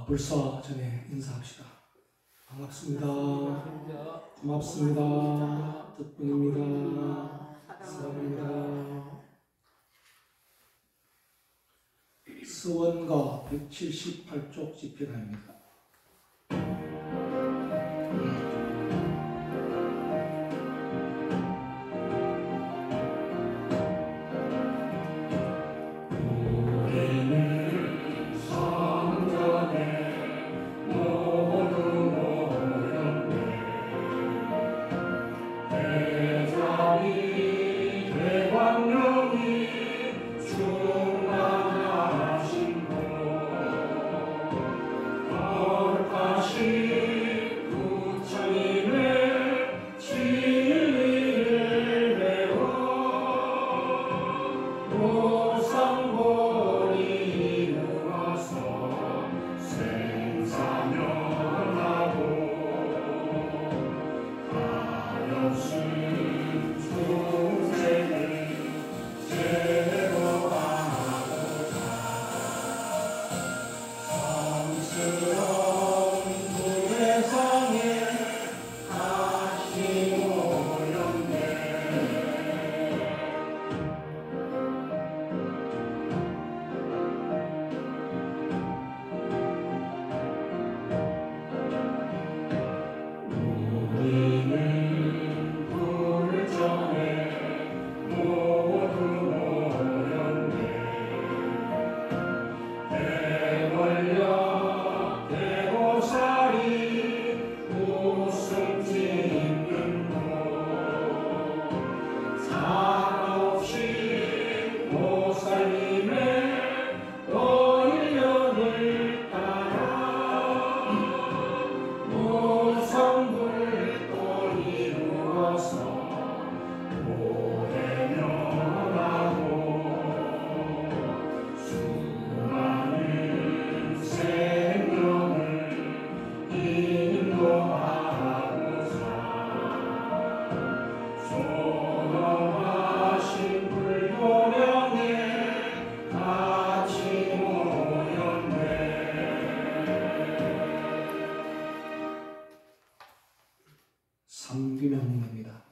불사 전에 인사합시다. 반갑습니다. 고맙습니다. 덕분입니다. 사랑합니다. 서원가 178쪽 집필가입니다. 삼귀명입니다.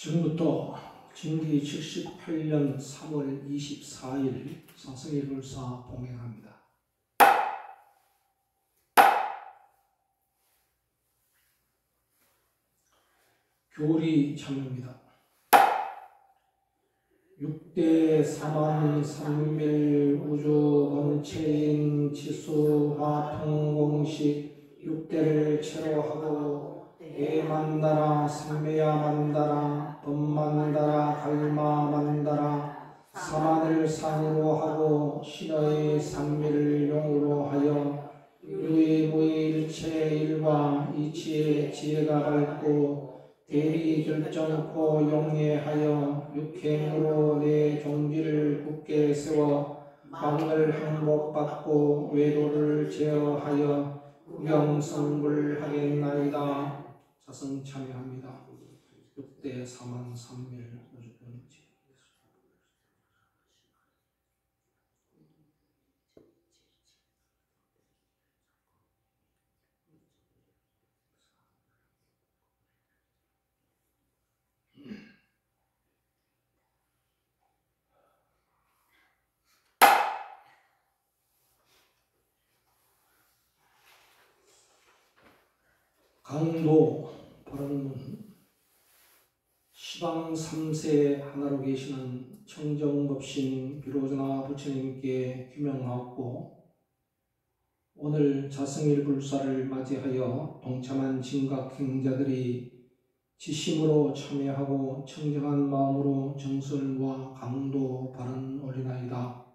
지금부터 진기 78년 3월 24일 사성의 불사 봉행합니다. 교리 참여입니다. 6대 사만 삼밀 우주 본체인 지수화 통공식 6대를 체로하고 만다라 삼매야 만다라 법만다라 갈마 만다라 사만을 산으로 하고 신의 삼밀을 용으로 하여 유의무의일체 일과 이치의 지혜가 밝고 대리 결정코 용예하여 육행으로 내 종지를 굳게 세워 망을 항복받고 외도를 제어하여 구경성불하겠나이다. 자성 참여합니다. 6대 사만 삼밀 우주본체 강도 바른문 시방 3세 하나로 계시는 청정법신 비로자나 부처님께 규명하옵고 오늘 자승일 불사를 맞이하여 동참한 진각행자들이 지심으로 참여하고 청정한 마음으로 정설 모아 강도 바른 올리나이다.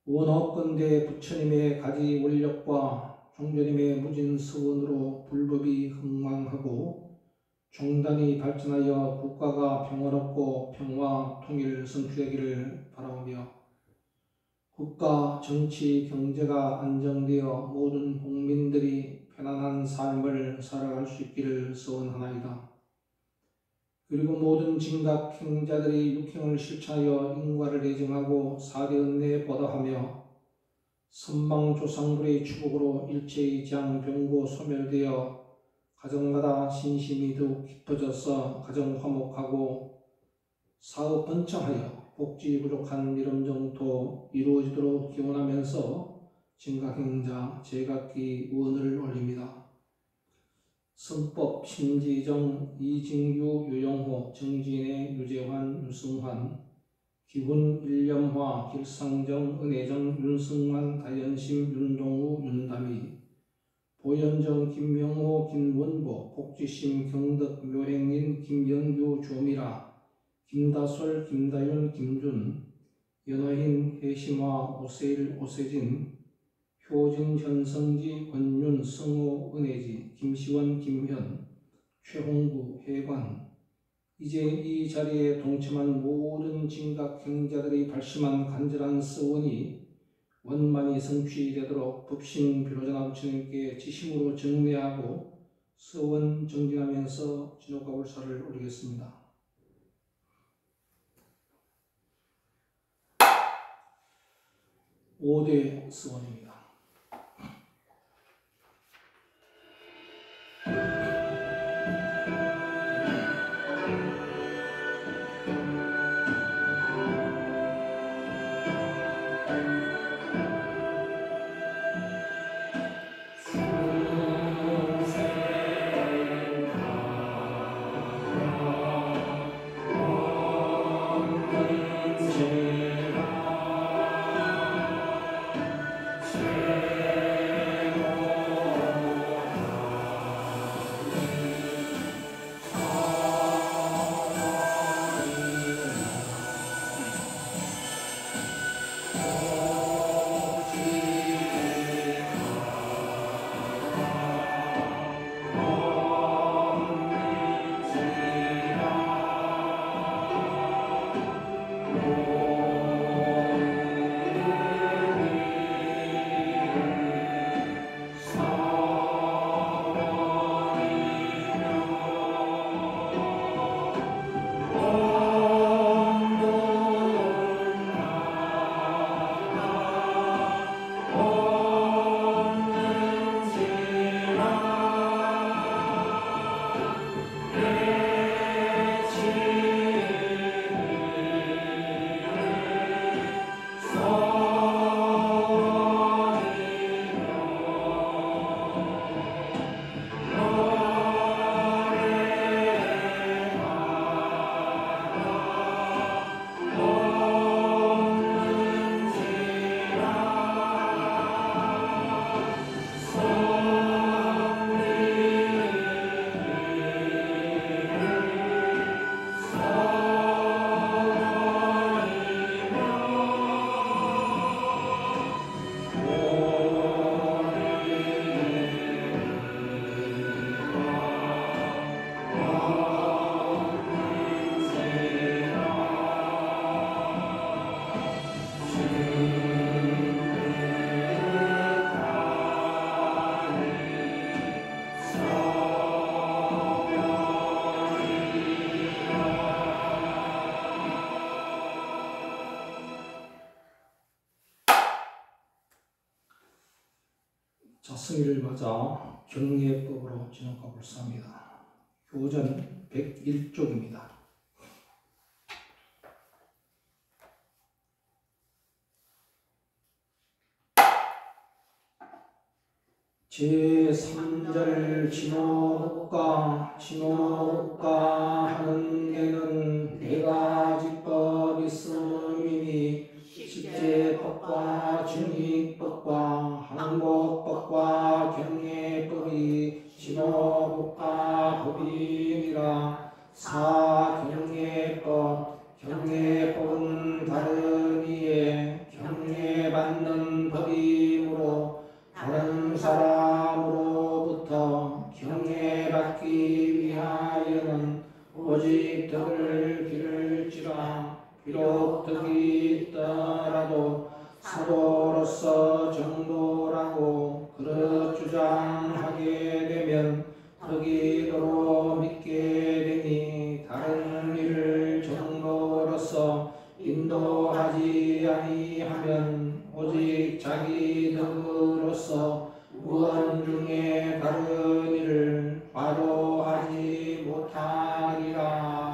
원하건대 부처님의 가지 원력과 종조님의 무진 서원으로 불법이 흥망하고 종단이 발전하여 국가가 평화롭고 평화 통일 성취되기를 바라오며 국가, 정치, 경제가 안정되어 모든 국민들이 편안한 삶을 살아갈 수 있기를 소원하나이다. 그리고 모든 진각행자들이 육행을 실천하여 인과를 예정하고 사대은혜에 보답하며 선망조상불의 축복으로 일체의 장병고 소멸되어 가정마다 신심이 더욱 깊어져서 가정 화목하고 사업 번창하여 복지 부족한 미름정토 이루어지도록 기원하면서 진각행자 제각기 의원을 올립니다. 선법 심지정 이진규 유영호 정진애 유재환 유승환 기훈 일념화 길상정 은혜정 윤승환 다연심 윤동우 윤담희 보현정 김명호 김원보 복지심 경덕 묘행인 김영규 조미라 김다솔 김다윤 김준 연화인 해심화 오세일 오세진 효진 현성지 권윤 성호 은혜지 김시원 김현 최홍구 해관 이제 이 자리에 동참한 모든 진각행자들이 발심한 간절한 서원이 원만히 성취되도록 법신 비로자나 부처님께 지심으로 정례하고 서원 정진하면서 진옥가불사를 올리겠습니다. 오대 서원입니다. 자승일을 맞아 경례법으로 진옥가불사입니다. 교전 101쪽입니다. 제3절 진호국가 하는 데는 네 가지 법이 있음이니 십제법과 증익법과 항복법과 경례법이 진호국가 법이니라. 경례법은 다른 이에 경례받는 법이므로 다른 사람으로부터 경례받기 위하여는 오직 덕을 기를지라. 비록 덕이 있더라도 사도로서 정도라고 그릇 주장하게 되면 덕이 도로 믿게 되니 다른 일을 정도로서 인도하지 아니하면 오직 자기 덕으로서 무언 중에 다른 일을 화도하지 못하리라.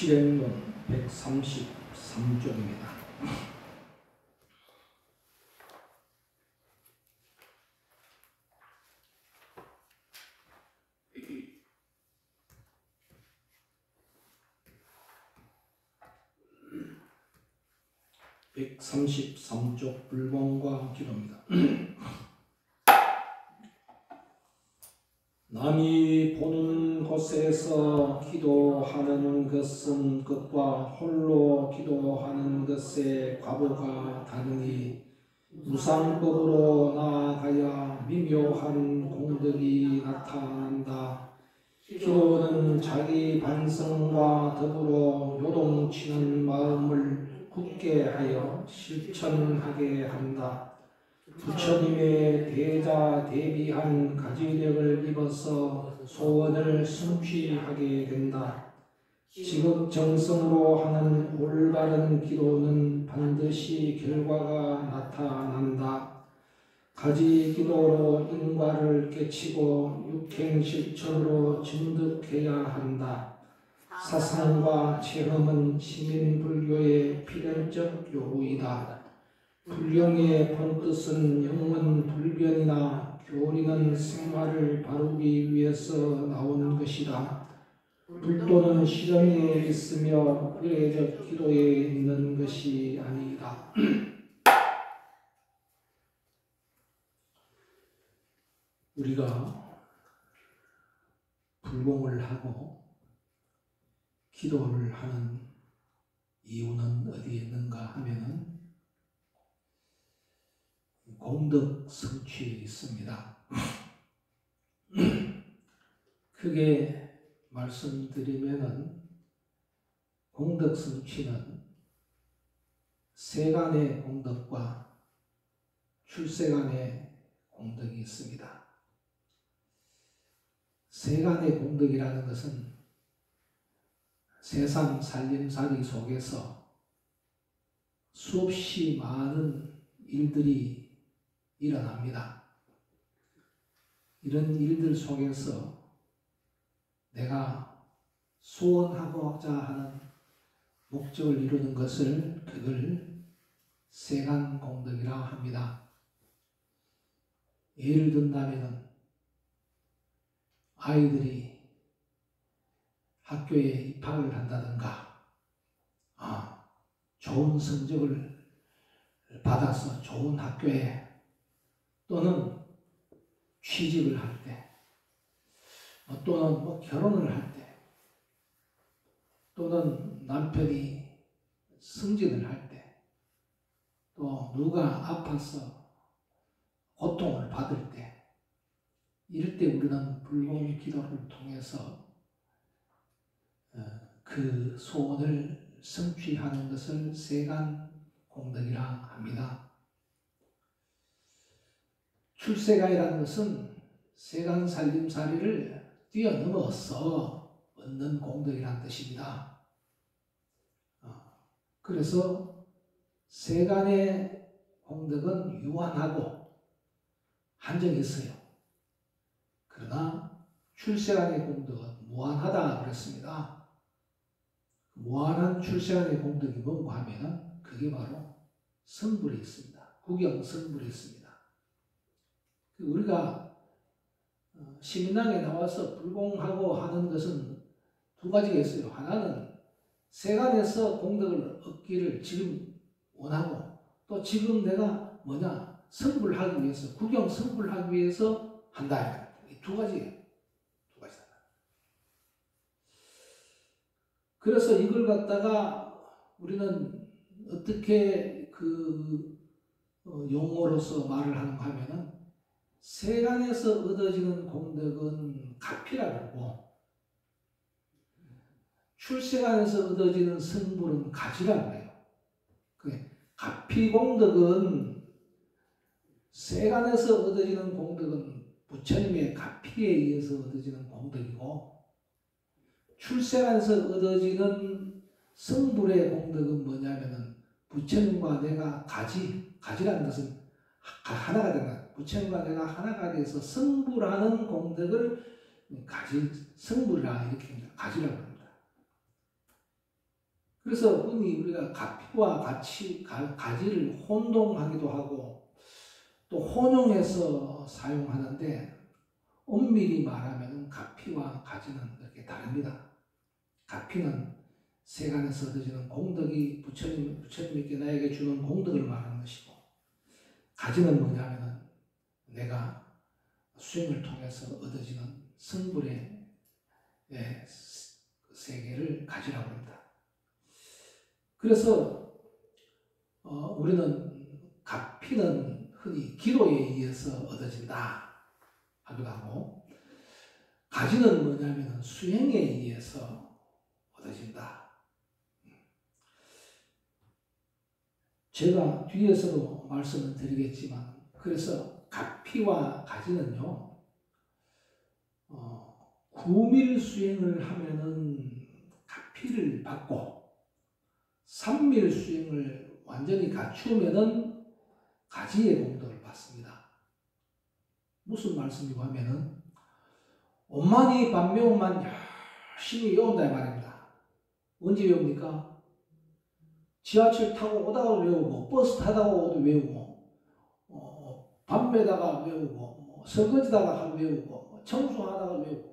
실행문 133쪽입니다. (133쪽) 불공과 기도입니다. 남이 보는 곳에서 기도하는 것은 그것과 홀로 기도하는 것의 과보가 다르니 무상법으로 나아가야 미묘한 공덕이 나타난다. 기도는 자기 반성과 더불어 요동치는 마음을 굳게 하여 실천하게 한다. 부처님의 대자 대비한 가지력을 입어서 소원을 성취하게 된다. 지극정성으로 하는 올바른 기도는 반드시 결과가 나타난다. 가지 기도로 인과를 깨치고 육행 실천으로 증득해야 한다. 사상과 체험은 시민불교의 필연적 요구이다. 불경의 본뜻은 영원 불변이나 교리는 생활을 바르기 위해서 나온 것이다. 불도는 실행에 있으며 의례적 기도에 있는 것이 아니다. 우리가 불공을 하고 기도를 하는 이유는 어디에 있는가 하면은 공덕 성취에 있습니다. 크게 말씀드리면은 공덕 성취는 세간의 공덕과 출세간의 공덕이 있습니다. 세간의 공덕이라는 것은 세상 살림살이 속에서 수없이 많은 일들이 일어납니다. 이런 일들 속에서 내가 소원하고자 하는 목적을 이루는 것을 그걸 세간 공덕이라 합니다. 예를 든다면 아이들이 학교에 입학을 한다든가 좋은 성적을 받아서 좋은 학교에 또는 취직을 할 때 또는 결혼을 할 때 또는 남편이 승진을 할 때 또 누가 아파서 고통을 받을 때 이럴 때 우리는 불공 기도를 통해서 그 소원을 성취하는 것을 세간 공덕이라 합니다. 출세간이라는 것은 세간 살림살이를 뛰어넘어서 얻는 공덕이라는 뜻입니다. 그래서 세간의 공덕은 유한하고 한정이 있어요. 그러나 출세간의 공덕은 무한하다 그랬습니다. 무한한 출세간의 공덕이 뭔가 하면 그게 바로 성불이 있습니다. 구경성불이 있습니다. 우리가 시민당에 나와서 불공하고 하는 것은 두 가지가 있어요. 하나는 세간에서 공덕을 얻기를 지금 원하고 또 지금 내가 성불하기 위해서 구경 성불하기 위해서 한다. 이 두 가지예요. 두 가지다. 그래서 이걸 갖다가 우리는 어떻게 용어로서 말을 하는가 하면은 세간에서 얻어지는 공덕은 가피라고 그러고 출세간에서 얻어지는 성불은 가지라고 해요. 가피공덕은 세간에서 얻어지는 공덕은 부처님의 가피에 의해서 얻어지는 공덕이고 출세간에서 얻어지는 성불의 공덕은 뭐냐면은 부처님과 내가 가지라는 것은 하나가 된다. 부처님과 내가 하나가 돼서 성불하는 공덕을 성불이라 이렇게 합니다. 가지라고 합니다. 그래서 흔히 우리가 가피와 가지를 혼동하기도 하고 또 혼용해서 사용하는데 엄밀히 말하면 가피와 가지는 이렇게 다릅니다. 가피는 세간에서 얻어지는 공덕이 부처님께 나에게 주는 공덕을 말하는 것이고, 가지는 뭐냐면은 내가 수행을 통해서 얻어지는 성불의 세계를 가지라고 합니다. 그래서 우리는 가피는 흔히 기도에 의해서 얻어진다 하기도 하고, 가지는 뭐냐면 수행에 의해서 얻어진다. 제가 뒤에서도 말씀을 드리겠지만, 그래서 가피와 가지는요, 구밀 수행을 하면은 가피를 받고, 삼밀 수행을 완전히 갖추면은 가지의 공덕을 받습니다. 무슨 말씀이고 하면은, 엄만이 반명만 열심히 외운다 이 말입니다. 언제 외웁니까? 지하철 타고 오다가 외우고, 버스 타다가 오도 외우고, 밤매다가 외우고, 설거지다가 외우고, 청소하다가 외우고,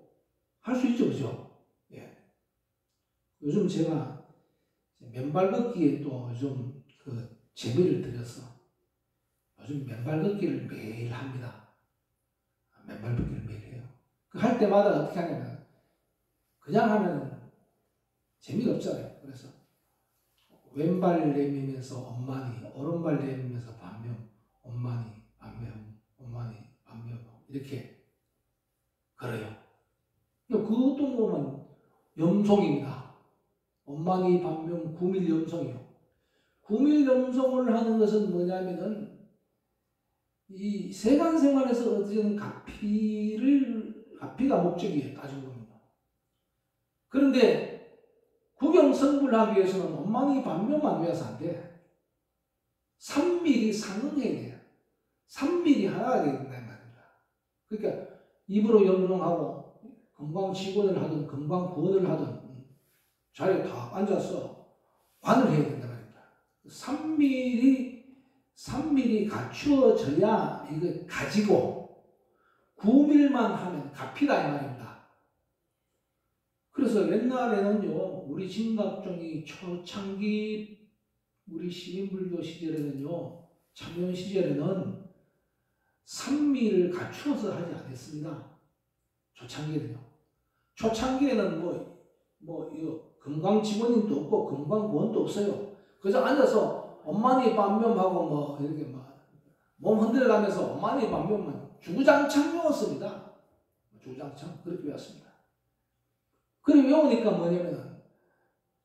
할 수 있죠, 그죠? 예. 요즘 제가 맨발 걷기에 또 요즘 재미를 들여서 요즘 맨발 걷기를 매일 합니다. 맨발 걷기를 매일 해요. 할 때마다 어떻게 하냐면, 그냥 하면 재미가 없잖아요. 그래서 왼발 내밀면서 엄마니, 오른발 내밀면서 반명, 엄마니, 반명, 엄마니, 반명, 이렇게 걸어요. 그것도 보면 염송입니다. 엄마니, 반명, 구밀 염송이요. 구밀 염송을 하는 것은 뭐냐면은 이 세간 생활에서 얻어지는 가피가 목적이에요. 따지고 보면. 그런데 구경성불하기 위해서는 엄마니 반명만 외워서 안 돼. 3밀이 상응해야 돼요. 3밀이 하나가 되야 된다는 말입니다. 그러니까 입으로 염송하고 금광치곤을 하든 금광구원을 하든 자리에 다 앉아서 관을 해야 된단 말입니다. 3밀이 갖추어져야 이거 가지고 9밀만 하면 가피다 이 말입니다. 그래서 옛날에는요, 우리 진갑종이 초창기 우리 시민불교 시절에는요, 참여 시절에는 삼미를 갖추어서 하지 않았습니다. 초창기에는요. 초창기에는 이거 금강직원님도 없고 금강구원도 없어요. 그저 앉아서 엄마니 반면하고 이렇게 몸 흔들어가면서 엄마니 반면만 주구장창 외웠습니다. 주구장창 그렇게 외웠습니다. 그래 외우니까 뭐냐면은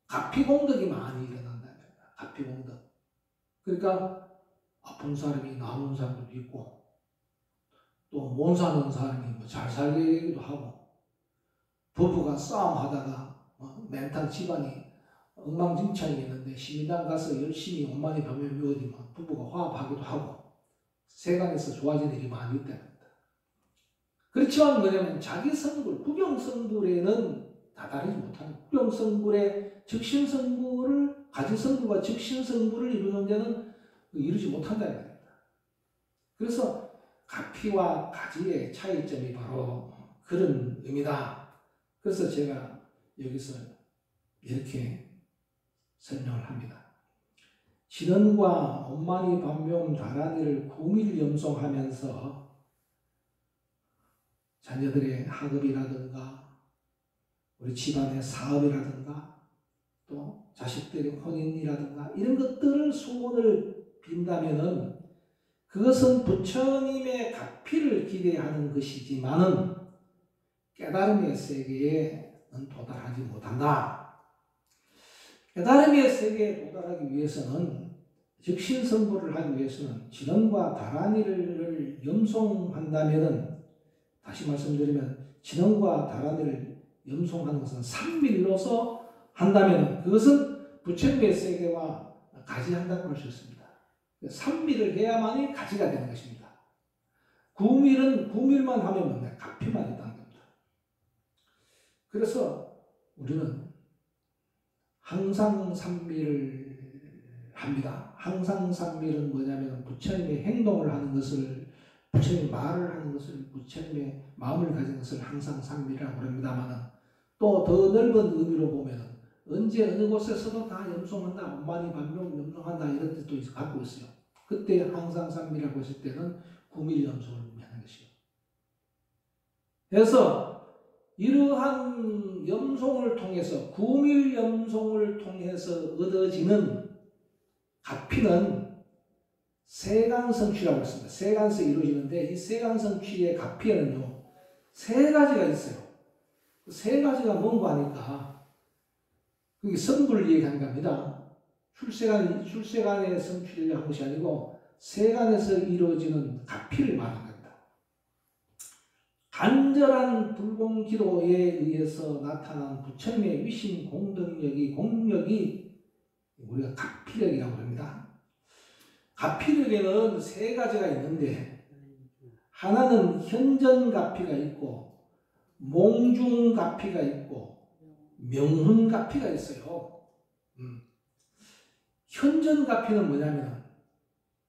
가피공덕이 많이 일어난다. 가피공덕. 그러니까 아픈 사람이 나오는 사람도 있고 또 못 사는 사람이 잘 살게 되기도 하고 부부가 싸움하다가 멘탈 집안이 엉망진창이었는데 시민당 가서 열심히 엄마니 밤에 외우지만 부부가 화합하기도 하고 세간에서 좋아진 일이 많이 있답니다. 그렇지만 뭐냐면 자기 성불, 구경성불에는 다다르지 못하는 구경성불의 적신성불을 가지성불과 적신성불을 이루는 데는 이루지 못한다는 말입니다. 그래서 가피와 가지의 차이점이 바로 그런 의미다. 그래서 제가 여기서 이렇게 설명을 합니다. 진언과 엄마니 반명 다라니를 구밀염송하면서 자녀들의 학업이라든가 우리 집안의 사업이라든가 또 자식들의 혼인이라든가 이런 것들을 소원을 빈다면은 그것은 부처님의 가피를 기대하는 것이지만은 깨달음의 세계에는 도달하지 못한다. 깨달음의 세계에 도달하기 위해서는 적신성불을 하기 위해서는 진언과 다라니를 염송한다면은 다시 말씀드리면 진언과 다라니를 염송하는 것은 삼밀로서 한다면 그것은 부처님의 세계와 가지한다고 할 수 있습니다. 삼밀을 해야만이 가지가 되는 것입니다. 구밀만 하면 가피만 있다는 겁니다. 그래서 우리는 항상 산미를 합니다. 항상 산미는 뭐냐면 부처님의 행동을 하는 것을, 부처님의 말을 하는 것을, 부처님의 마음을 가진 것을 항상 산미라고 합니다만, 또 더 넓은 의미로 보면 언제 어느 곳에서도 다 염송한다, 원만히 반명 염송한다 이런 뜻도 갖고 있어요. 그때 항상 산미라고 했을 때는 구밀 염송을 의미하는 것이요. 그래서 이러한 염송을 통해서, 구밀 염송을 통해서 얻어지는 가피는 세간성취라고 했습니다. 세간성이 이루어지는데 이 세간성취의 가피에는요, 세 가지가 있어요. 세 가지가 뭔가 하니까 그게 성불을 얘기하는 겁니다. 출세간의 성취를 한 것이 아니고 세간에서 이루어지는 가피를 말하는 겁니다. 간절한 불공기도에 의해서 나타난 부처님의 위신 공력이 우리가 가피력이라고 합니다. 가피력에는 세 가지가 있는데, 하나는 현전가피가 있고 몽중가피가 있고 명훈가피가 있어요. 현전가피는 뭐냐면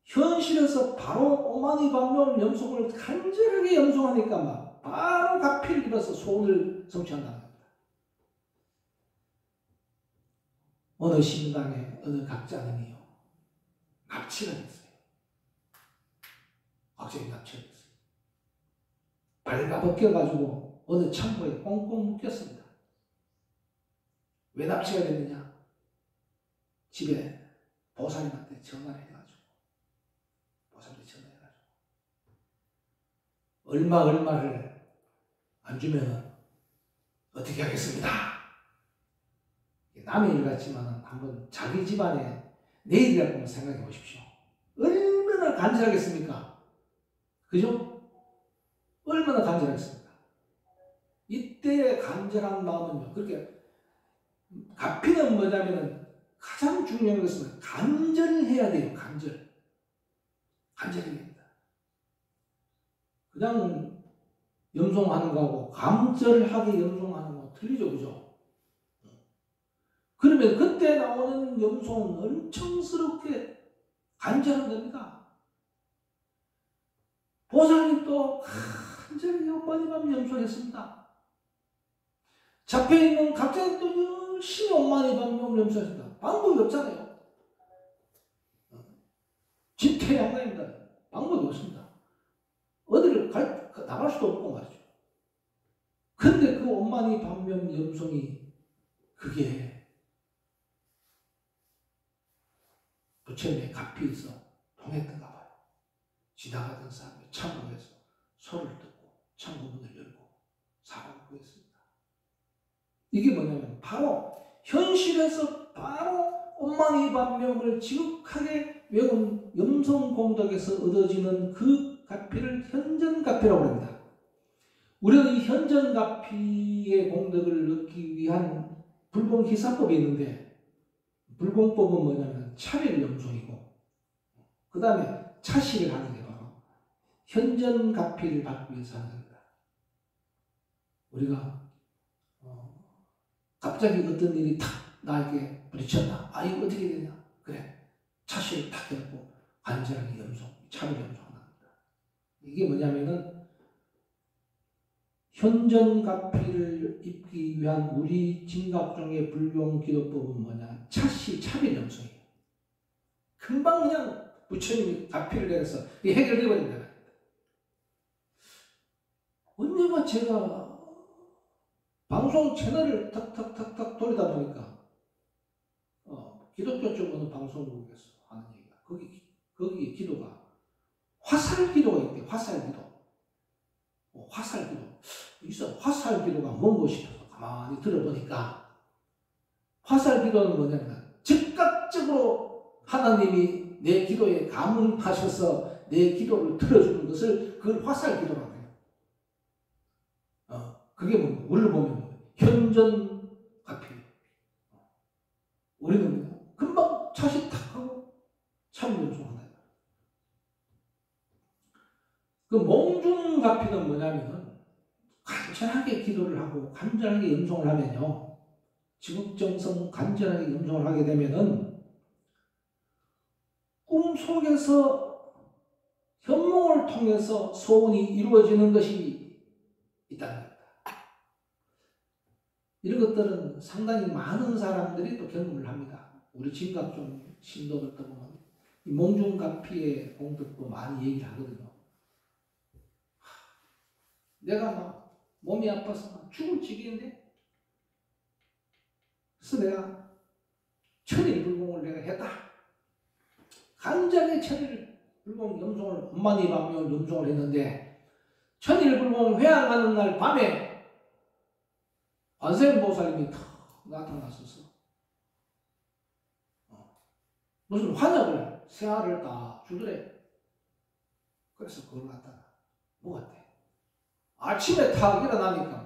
현실에서 바로 오만이반명 염송을 간절하게 염송하니까 막 바로 가피를 입어서 소원을 성취한다는 겁니다. 어느 신당에 어느 각자님이요, 납치가 됐어요. 갑자기 납치가 됐어요. 발가벗겨가지고 어느 창고에 꽁꽁 묶였습니다. 왜 납치가 됐느냐? 집에 보살님한테 전화를 해가지고, 보살님한테 전화해가지고 얼마를 안 주면 어떻게 하겠습니다. 남의 일 같지만 한번 자기 집안에 내 일이라고 생각해 보십시오. 얼마나 간절하겠습니까? 그죠? 얼마나 간절하겠습니까? 이때의 간절한 마음은요, 그렇게 가피는 뭐냐면 가장 중요한 것은 간절해야 돼요. 간절해야 됩니다. 그냥 염송하는 거하고 간절하게 염송하는 거 틀리죠, 그죠? 그러면 그때 나오는 염송은 엄청스럽게 간절한 겁니다. 보살님도 간절히 엄마니밤 염송했습니다. 잡혀있는 각자도 열심히 엄마니밤 염송했습니다. 방법이 없잖아요. 진퇴양난입니다. 방법이 없습니다. 어디를 나갈 수도 없고 말이죠. 근데 그 엄마니 반면 염송이 그게 부처님의 가피에서 통했던가 봐요. 지나가던 사람이 창고에서 소리를 듣고 창고문을 열고 사람을 구했습니다. 이게 뭐냐면 바로 현실에서 바로 엄마니 반명을 지극하게 외운 염송공덕에서 얻어지는 그 가피를 현전가피라고 합니다. 우리는 이 현전가피의 공덕을 얻기 위한 불공희사법이 있는데, 불공법은 뭐냐면 차별염송이고, 그 다음에 차시를 하는 게 바로 현전가피를 받기 위해서 하는 겁니다. 우리가 갑자기 어떤 일이 탁 나에게 부딪혔다. 아, 이거 어떻게 되냐? 그래, 차시를 탁 해놓고 간절하게 염송, 차별염송하는 겁니다. 이게 뭐냐면은 현전가피를 입기 위한 우리 진각종의 불공기도법은 뭐냐? 차시, 차별염송이에요. 금방 그냥 부처님이 가피를 내려서 해결되어버린다. 언젠가 제가 방송 채널을 탁탁탁탁 돌리다 보니까 기독교 쪽 어느 방송국에서 하는 얘기가, 거기 기도가 화살기도가 있대요. 화살기도. 화살기도가 뭔가 싶어서 가만히 들어보니까, 화살기도는 뭐냐면 즉각적으로 하나님이 내 기도에 감응하셔서 내 기도를 들어주는 것을 그걸 화살기도라고 해요. 그게 뭐 우리를 보면 현전가피. 우리는 금방 차시 탁 하고 참연송한다. 그 몽중가피는 뭐냐면 간절하게 기도를 하고 간절하게 염송을 하면요, 지극정성 간절하게 염송을 하게 되면은 꿈속에서 현몽을 통해서 소원이 이루어지는 것이 있다는 겁니다. 이런 것들은 상당히 많은 사람들이 또 경험을 합니다. 우리 진갑종 신도들도 보면 이 몽중갑피의 공덕도 많이 얘기를 하거든요. 내가 막 몸이 아파서 막 죽을 지경인데, 그래서 내가 천일불공을 내가 했다. 간절히 천일불공 염송을 엄마니 밤을 염송을 했는데, 천일불공 회항하는 날 밤에 관세음보살님이 탁 나타났었어. 무슨 환약을 새알을 딱 주더래. 그래서 그걸 갖다가 먹었대. 아침에 탁 일어나니까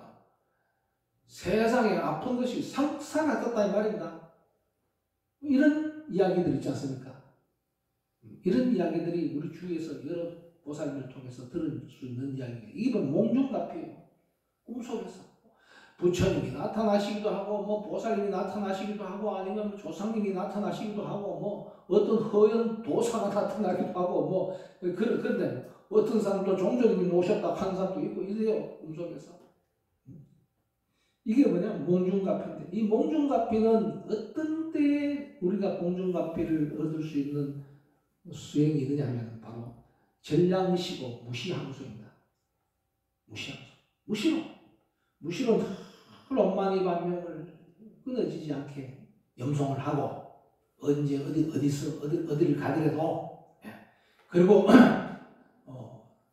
세상에 아픈 것이 사라졌다 이 말입니다. 이런 이야기들 있지 않습니까? 이런 이야기들이 우리 주위에서 여러 보살님을 통해서 들을 수 있는 이야기예요. 이건 몽중갑이에요. 꿈속에서 부처님이 나타나시기도 하고, 뭐 보살님이 나타나시기도 하고, 아니면 조상님이 나타나시기도 하고, 뭐 어떤 허연 도사가 나타나기도 하고, 뭐 그런데 어떤 사람도 종조님이 오셨다 하는 사람도 있고 이래요. 꿈속에서. 이게 뭐냐면 몽중갑인데, 이 몽중갑이는 어떤 때에 우리가 몽중갑이를 얻을 수 있는 수행이 있느냐면 바로 전량시고 무시함수입니다. 무시로 늘 엄마니 반명을 끊어지지 않게 염송을 하고, 언제 어디를 가더라도, 그리고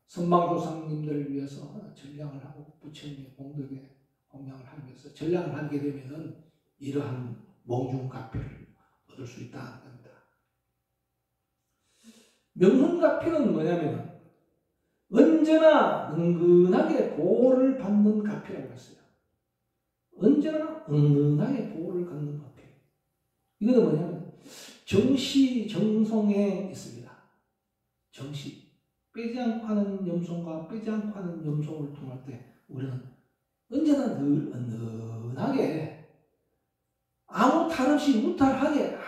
선망조상님들을 위해서 전량을 하고 부처님의 공덕에 공양을 하기 위해서 전량을 하게 되면은 이러한 몽중갑피를 얻을 수 있다는 겁니다. 명훈갑피는 뭐냐면 언제나 은근하게 보호를 받는 갑피라고 했어요. 언제나 은근하게 보호를 받는 갑피. 이거는 뭐냐면 정시정송에 있습니다. 정시. 빼지 않고 하는 염송과 빼지 않고 하는 염송을 통할 때 우리는 언제나 늘 은근하게 아무 탈 없이 무탈하게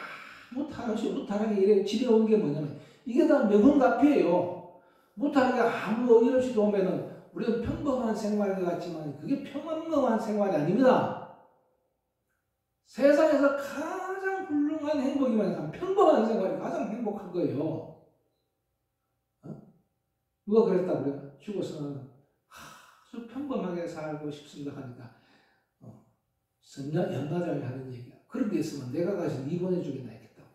이래 지려온 게 뭐냐면 이게 다 명훈갑피예요. 무탈하게 아무 일 없이 오면은 우리는 평범한 생활 같지만 그게 평범한 생활이 아닙니다. 세상에서 가장 훌륭한 행복이면 평범한 생활이 가장 행복한 거예요. 누가 그랬다 그래요? 죽어서는 아주 평범하게 살고 싶습니다 하니까 연가장이 하는 얘기야. 그런 게 있으면 내가 가서 입원해 주겠나 했겠다고.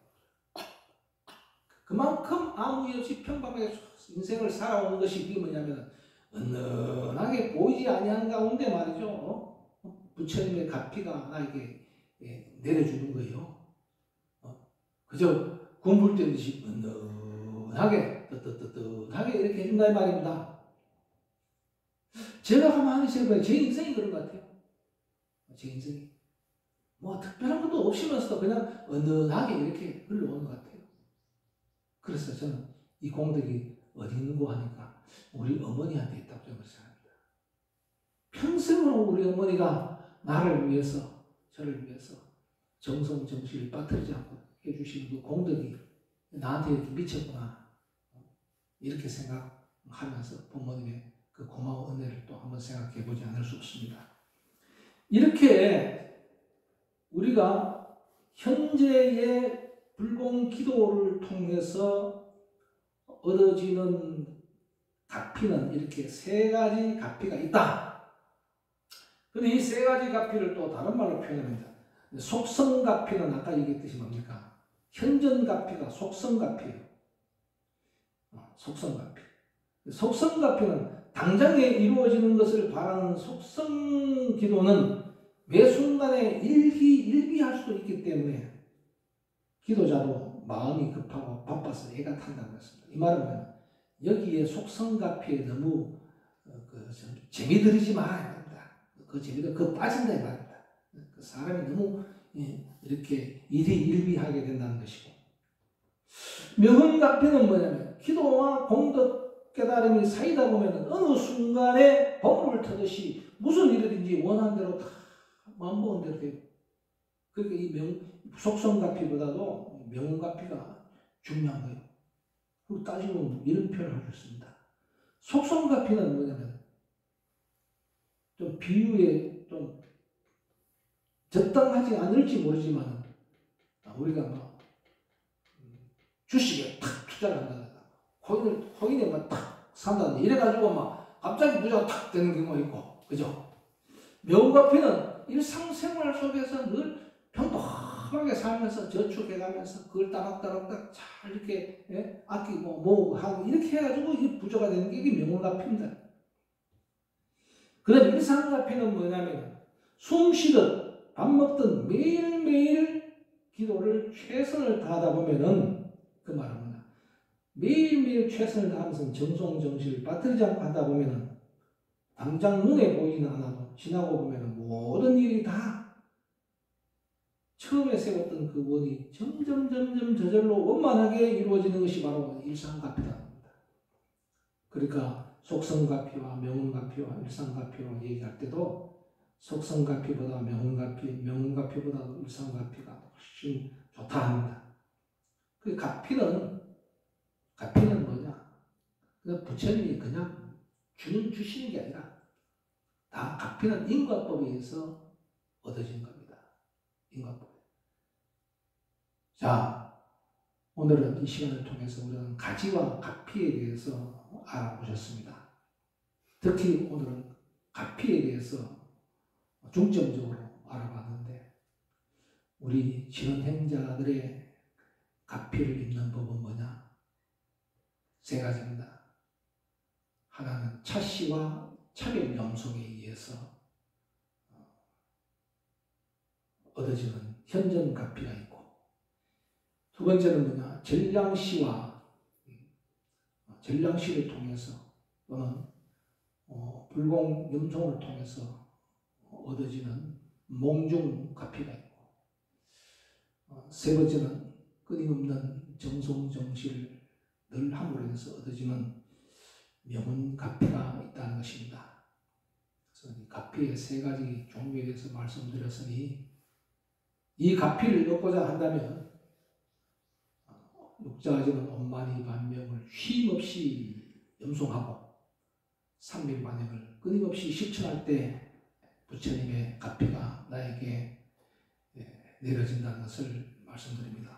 그만큼 아무 일 없이 평범하게 인생을 살아오는 것이 이게 뭐냐면 은은하게 보이지 아니한 가운데 말이죠. 부처님의 갑피가 나에게 내려주는 거예요. 그저 군불 떼듯이 은은하게 뜨뜻뜨뜻하게 이렇게 해준다 이 말입니다. 제가 가만히 생각해보면 제 인생이 그런 것 같아요. 제 인생이 뭐 특별한 것도 없으면서도 그냥 은은하게 이렇게 흘러오는 것 같아요. 그래서 저는 이 공덕이 어디 있는고 하니까 우리 어머니한테 있다고 저는 생각합니다. 평생으로 우리 어머니가 나를 위해서, 저를 위해서 정성정시를 빠뜨리지 않고 해주시는 그 공덕이 나한테 이렇게 미쳤구나, 이렇게 생각하면서 부모님의 그 고마운 은혜를 또 한번 생각해 보지 않을 수 없습니다. 이렇게 우리가 현재의 불공 기도를 통해서 얻어지는 갑피는 이렇게 세 가지 갑피가 있다. 근데 이 세 가지 갑피를 또 다른 말로 표현합니다. 속성갑피는 아까 얘기했듯이 뭡니까? 현전갑피가 속성갑피예요. 속성갑피. 속성갑피는 당장에 이루어지는 것을 바라는 속성 기도는 매 순간에 일비할 수도 있기 때문에 기도자도 마음이 급하고 바빠서 애가 탄다고 했습니다. 이 말은 여기에 속성갑피에 너무 재미들이지 말아야 합니다. 그 재미도 빠진다 이 말입니다. 그 사람이 너무 이렇게 일비하게 된다는 것이고, 명훈갑피는 뭐냐면 기도와 공덕 깨달음이 사이다 보면 어느 순간에 bom을 터듯이 무슨 일이든지 원하는 대로 다 마음 먹은 대로 돼요. 그러니까 이 속성가피보다도 명운가피가 중요한 거예요. 그리고 따지고 이런 표현을 하셨습니다. 속성가피는 뭐냐면 좀 비유에 좀 적당하지 않을지 모르지만 우리가 막 주식에 탁 투자를 한다든가 코인에 막 탁 산다든가 이래가지고 막 갑자기 부자가 탁 되는 경우가 있고, 그죠? 명운가피는 일상생활 속에서 늘 평범하게 살면서 저축해가면서 그걸 따박따박 잘 이렇게 아끼고 모으고 하고 이렇게 해가지고 이 부자가 되는 게 이게 명운가피입니다. 그럼 일상가피는 뭐냐면 숨 쉬듯 밥 먹든 매일매일 기도를 최선을 다하다 보면은 그 말은 뭐냐, 매일매일 최선을 다하면서 정성정실을 빠뜨리지 않고 하다 보면은 당장 눈에 보이지는 않아도 지나고 보면은 모든 일이 다 처음에 세웠던 그 원이 점점 저절로 원만하게 이루어지는 것이 바로 일상가피다. 그러니까 속성가피와 명운가피와 일상가피로 얘기할 때도 속성가피보다 명운가피, 명운가피보다도 일상가피가 훨씬 좋다 합니다. 그 가피는 뭐냐? 그 부처님이 그냥 주시는 게 아니라 다 가피는 인과법에 의해서 얻어진 겁니다. 인과법. 자, 오늘은 이 시간을 통해서 우리는 가지와 가피에 대해서 알아보셨습니다. 특히 오늘은 가피에 대해서 중점적으로 알아봤는데 우리 지원행자들의 가피를 입는 법은 뭐냐? 세 가지입니다. 하나는 차시와 차별 염속에 의해서 얻어지는 현전가피가 있고, 두 번째는 뭐냐? 전량시를 통해서 또는 불공 염송을 통해서 얻어지는 몽중가피가 있고, 세 번째는 끊임없는 정성정실을 늘 함으로 해서 얻어지는 명운가피가 있다는 것입니다. 그래서 이 가피의 세 가지 종류에 대해서 말씀드렸으니 이 가피를 얻고자 한다면 육자지는 엄만이 반명을 쉼없이 염송하고 삼밀반행을 끊임없이 실천할 때 부처님의 가피가 나에게 내려진다는 것을 말씀드립니다.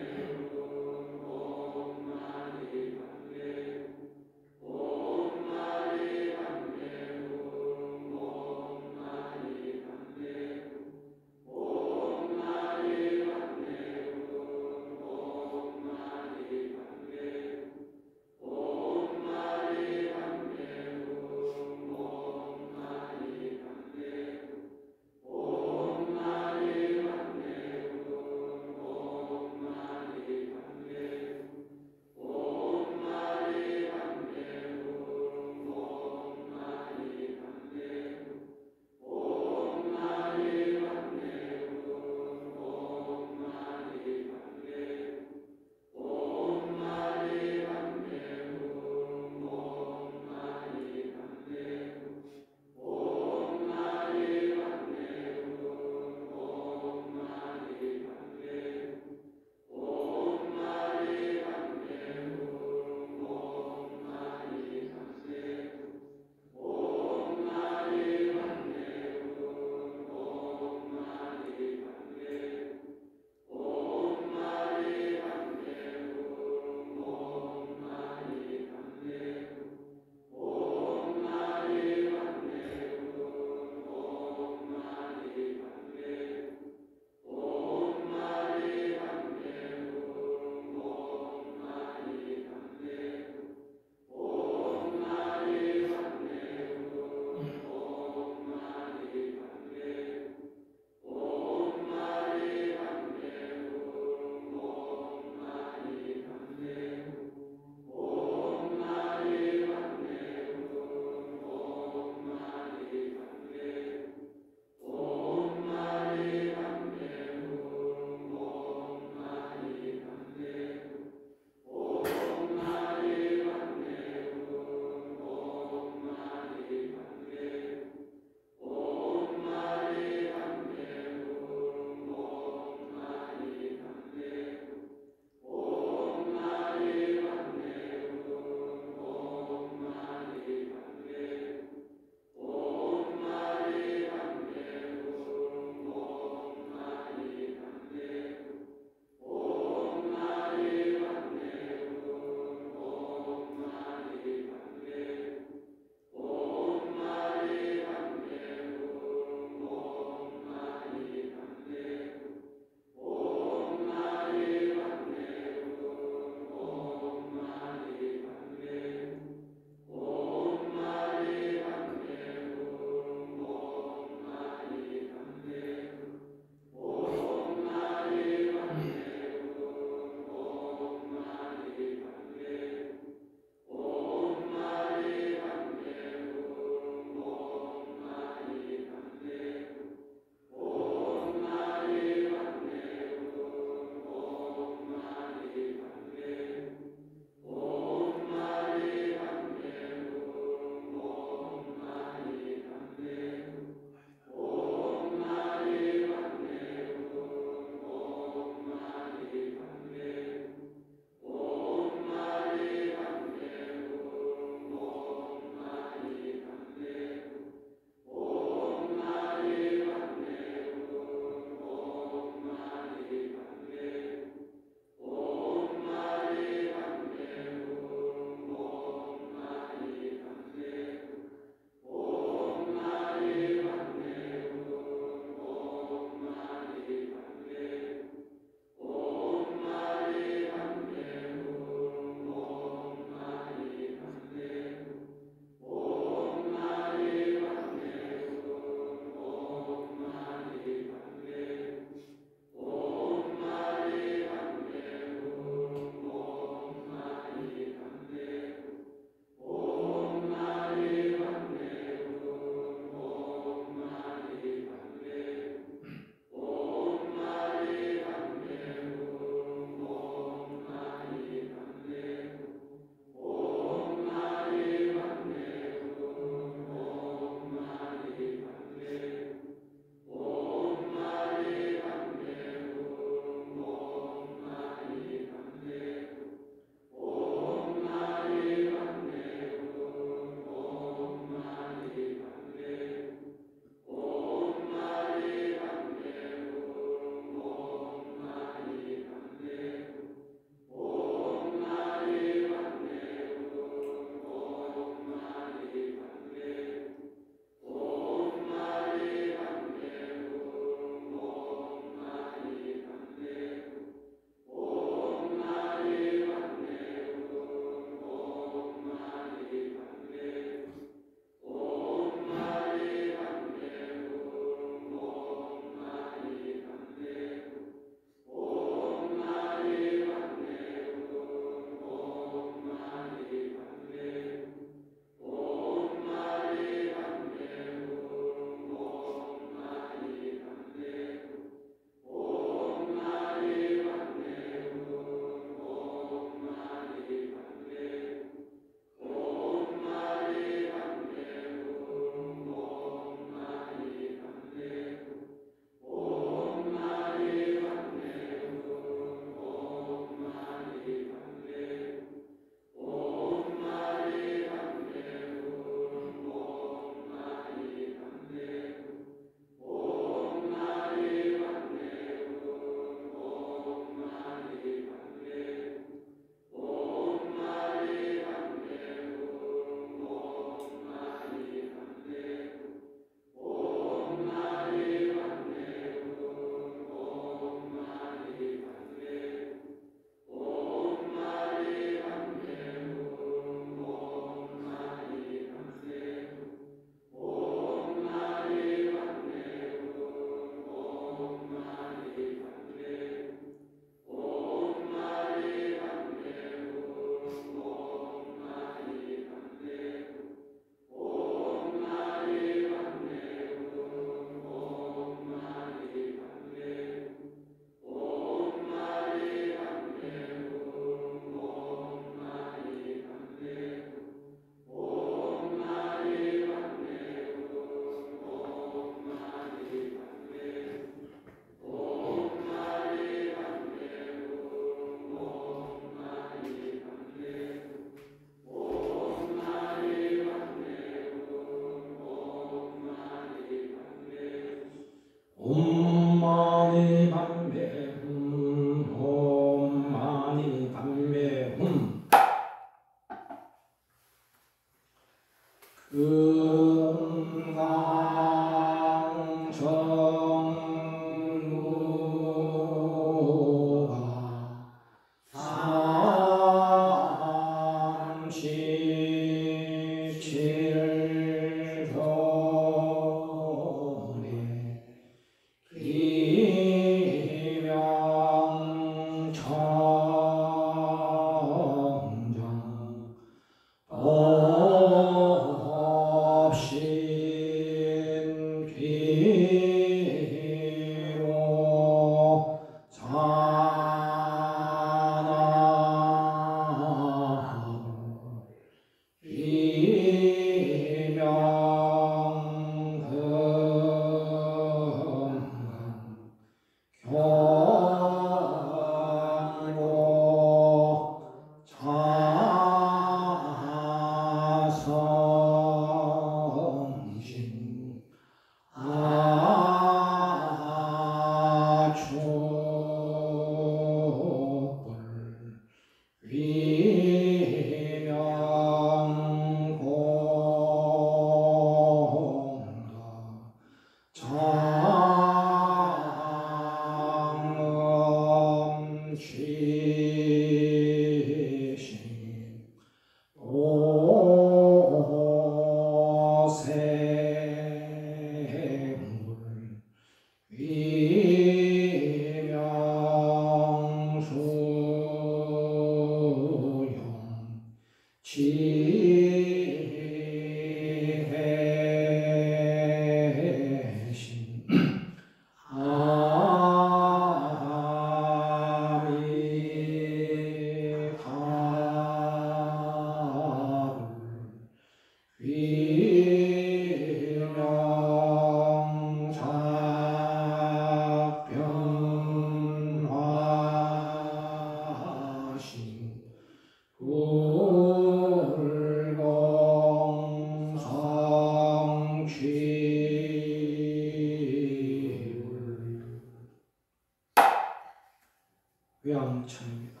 회양천입니다.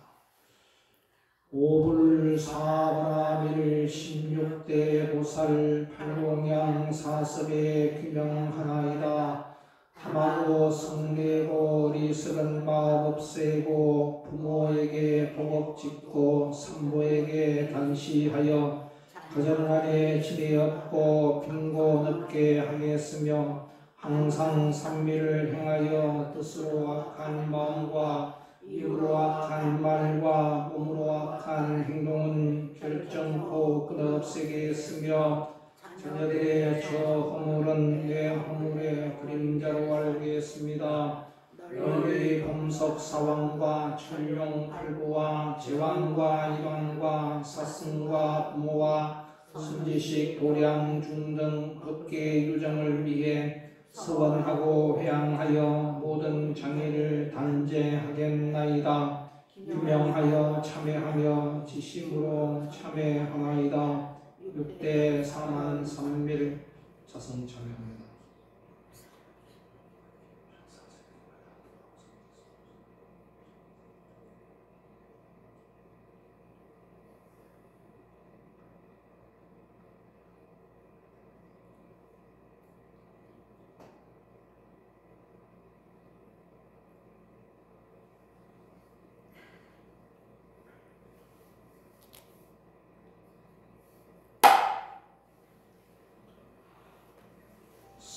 오불사불아밀 16대 보살 팔공양 사섭의 규명하나이다. 타마고 성내고 리석은 마음 없애고 부모에게 복업 짓고 산모에게 단시하여 가정간에 지혜 없고 빈곤 없게 하겠으며 항상 산미를 행하여 뜻으로 악한 마음과 입으로 악한 말과 몸으로 악한 행동은 결정코 끝없애게 했으며 자녀들의 저 허물은 내 허물의 그림자로 알겠습니다. 널리 범석 사왕과 천룡 팔부와 제왕과 이왕과 사승과 부모와 순지식 도량 중등 법계 유정을 위해 서원하고 회양하여 모든 장애를 단죄하겠나이다. 유명하여 참회하며 지심으로 참회하나이다. 6대 4만 3밀 자성 참회합니다.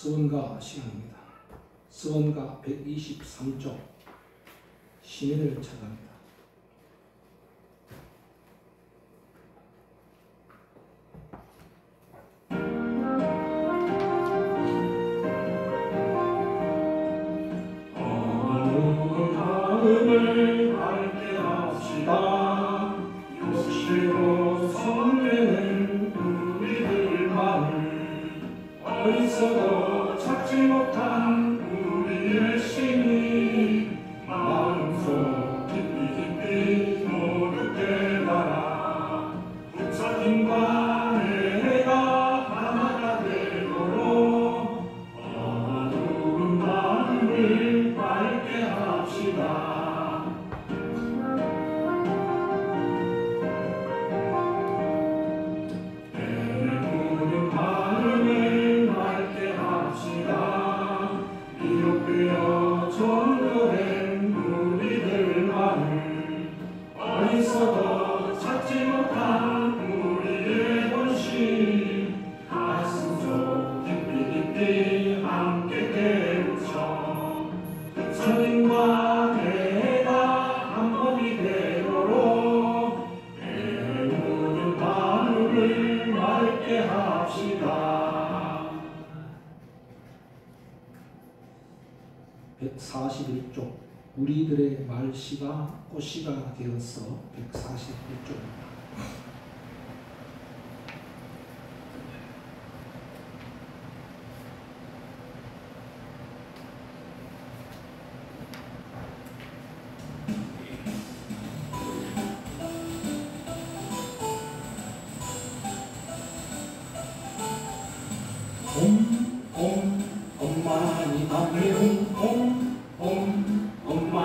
서원가 시간입니다. 서원가 123쪽 시민을 찾아갑니다. 마음을 밝게 합시다. 욕심으로 성내는 우리들만 어디서도 찾지 못한 우리의 신이 마음속 깊이 모두 깨달아 부처님과 내가 하나가 되도록 어두운 마음을 밝게 합시다. 내부는 마음을 밝게 합시다. 미혹되어 전도된 우리들만은 어디서도 찾지 못한 우리의 본심 가슴속 깊이 함께 깨우쳐 부처님과 내가 한 몸이 되도록 배우는 마음을 맑게 합시다. 141쪽 우리들의 말씨가 꽃씨가 되어서 141쪽입니다. 엄마니 담배웅 엄마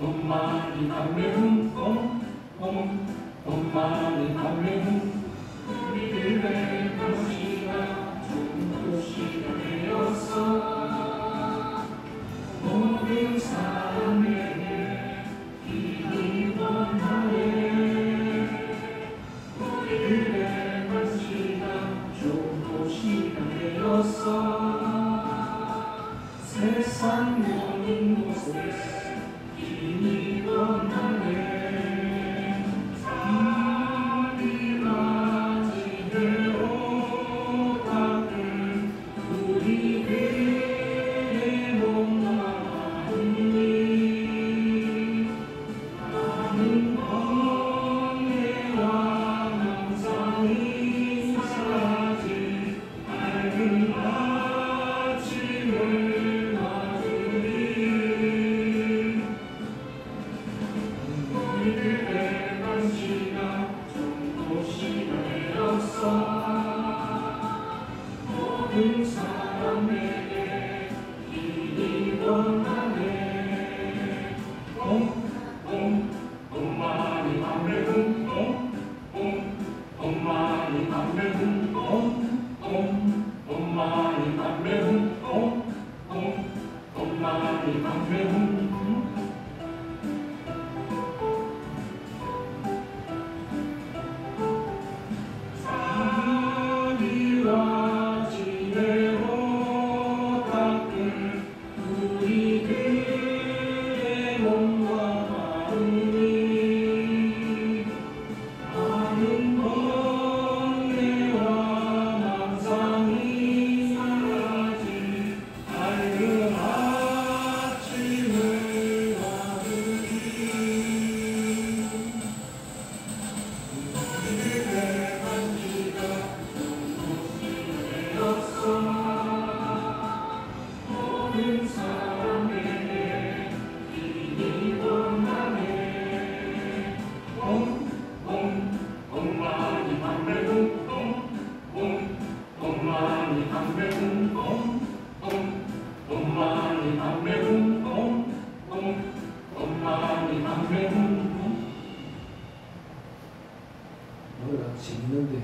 엄마니 감매훈 엄마니 감매훈 우리들의 도시가 좋은 도시가 되었어 모든 사람에게 기쁨이 원하네 우리들의 도시가 좋은 도시가 되었어 세상 모든 곳에 힘이 원하네 산이와 지대로 닿은 우리들의 몸과 마음이 많은 번뇌와 망상이 사라진 밝은 아침을 맞으리 우리들의 날씨가 좋은 도시가 되었어 모든 사람에게 힘이 원하네 엄마니 감매훈 엄마니 감매훈 엄마니 감매훈 엄마니 감매훈 산이와 지대로 닦은 우리들의 몸과 마음이 많은 번뇌와 망상이 사라진 밝은 아침을 맞으리 우리들의 반지가 되었어 모든 사람에게 힘이 원하네 엄마니 감매훈 엄마니 감매훈 엄마니 감매훈 엄마니 감매훈 노래가 재밌는데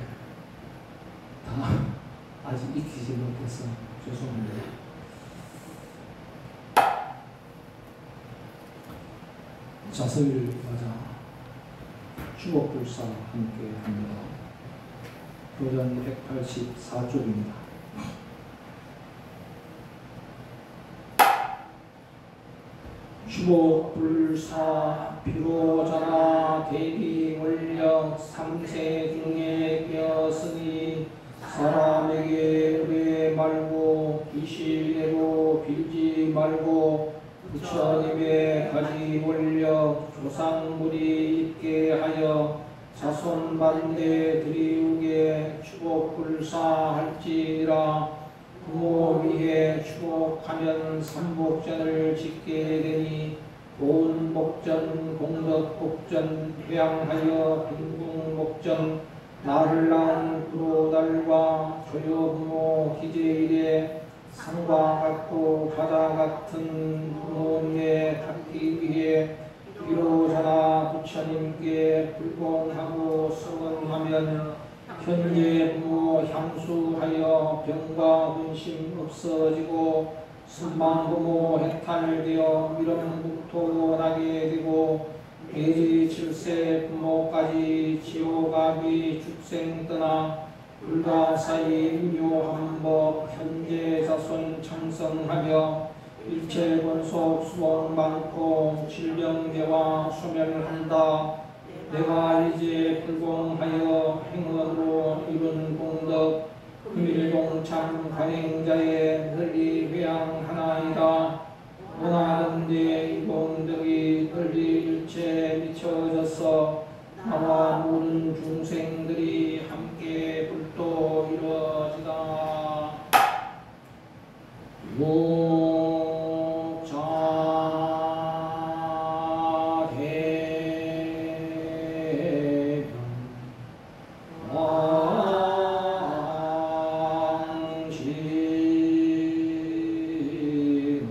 다 아직 익히지 못해서 죄송합니다. 자설 맞아 주먹불사 함께 합니다. 도전 184쪽입니다. 주먹불사 비로자나 대비원력 3세 중에 되었으니 사람에게 의뢰 말고 비실대로 빌지 말고 부처님의 가지 원력 조상물이 있게 하여 자손 반대 드리우게 추복불사할지니라. 부모 위해 추복하면 삼복전을 짓게 되니 도운복전, 공덕복전, 회양하여 빈궁복전, 나를 낳은 구로달과 조여부모 기재일에 상과 같고 바다 같은 부모님의 닿기 위해 비로자나 부처님께 불공하고 서원하면 현재 부모 향수하여 병과 근심 없어지고 순망부모 해탈되어 미련국토 나게 되고 대지 7세 부모까지 지옥아비 축생 떠나 불가사의 유효한법 현재 자손 창성하며 일체 권속 수복 많고 질병대와 소멸한다. 내가 이제 불공하여 행언으로 이룬 공덕 금일동참 관행자의 널리 회양하나이다. 원하는데 이 공덕이 널리 일체 미쳐져서 나와 모든 중생들이 함께 불도 이루어지다. 목자 대변 왕신은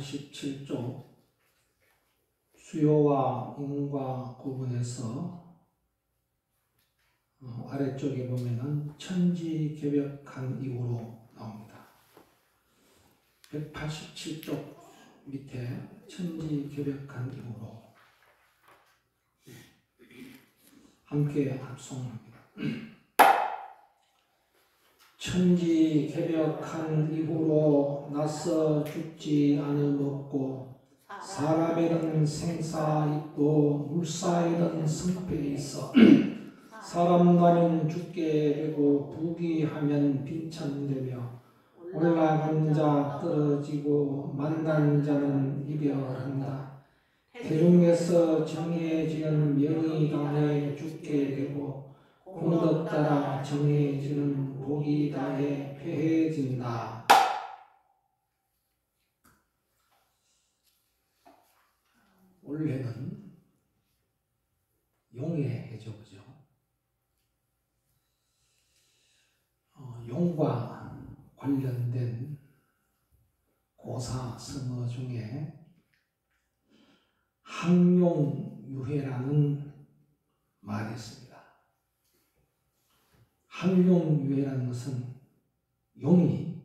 187쪽 수요와 인과 구분해서 아래쪽에 보면은 천지개벽한 이후로 나옵니다. 187쪽 밑에 천지개벽한 이후로 함께 합송합니다. 천지개벽한 이후로 나서 죽지 않음없고 사람에는 생사 있고 물사에는 성패 있어 사람 나면 죽게 되고 부귀하면 빈천되며 올라간 자 떨어지고 만난 자는 이별한다. 대중에서 정해지는 명이 당해 죽게 되고 공덕 따라 정해지는 복이 다해 패해진다. 원래는 용의 해적이죠. 용과 관련된 고사 성어 중에 항용유해라는 말이 있습니다. 항용유해라는 것은 용이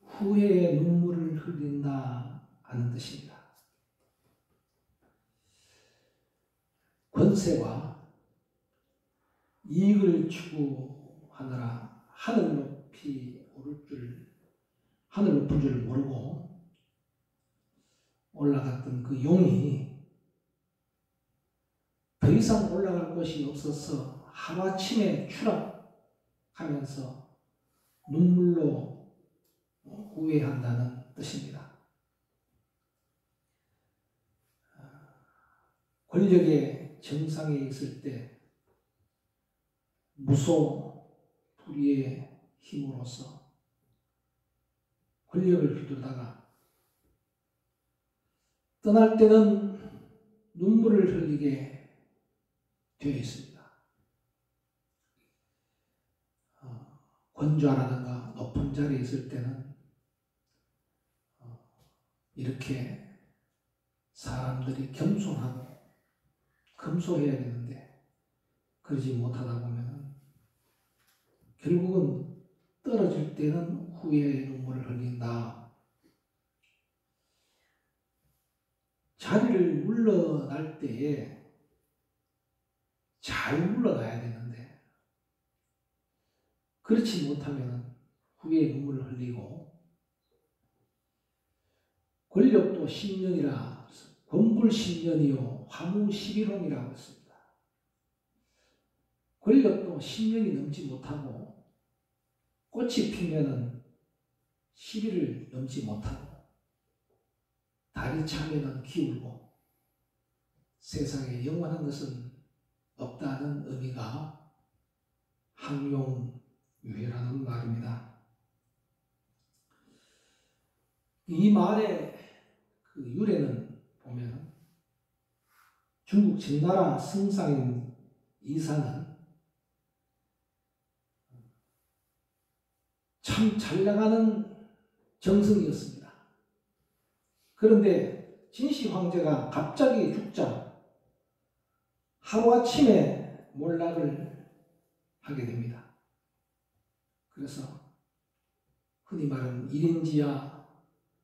후회의 눈물을 흘린다 하는 뜻입니다. 권세와 이익을 추구하느라 하늘 높이 오를 줄, 하늘 높은 줄 모르고 올라갔던 그 용이 더 이상 올라갈 곳이 없어서 하루아침에 추락하면서 눈물로 후회한다는 뜻입니다. 권력의 정상에 있을 때 무소 불위의 힘으로써 권력을 휘두르다가 떠날 때는 눈물을 흘리게 되어 있습니다. 권좌라든가 높은 자리에 있을 때는 이렇게 사람들이 겸손하고 금소해야 되는데 그러지 못하다 보면 결국은 떨어질 때는 후회의 눈물을 흘린다. 자리를 물러날 때에 잘 물러가야 되는데 그렇지 못하면 후회의 눈물을 흘리고 권력도 10년이라 권불 10년이요 화무 11혼이라고 했습니다. 권력도 10년이 넘지 못하고 꽃이 피면은 10일을 넘지 못하고 달이 차면은 기울고 세상에 영원한 것은 없다는 의미가 항용유해라는 말입니다. 이 말의 그 유래는 보면 중국 진나라 승상인 이사는 참 잘 나가는 정승이었습니다. 그런데 진시 황제가 갑자기 죽자 하루아침에 몰락을 하게 됩니다. 그래서 흔히 말하는 일인지야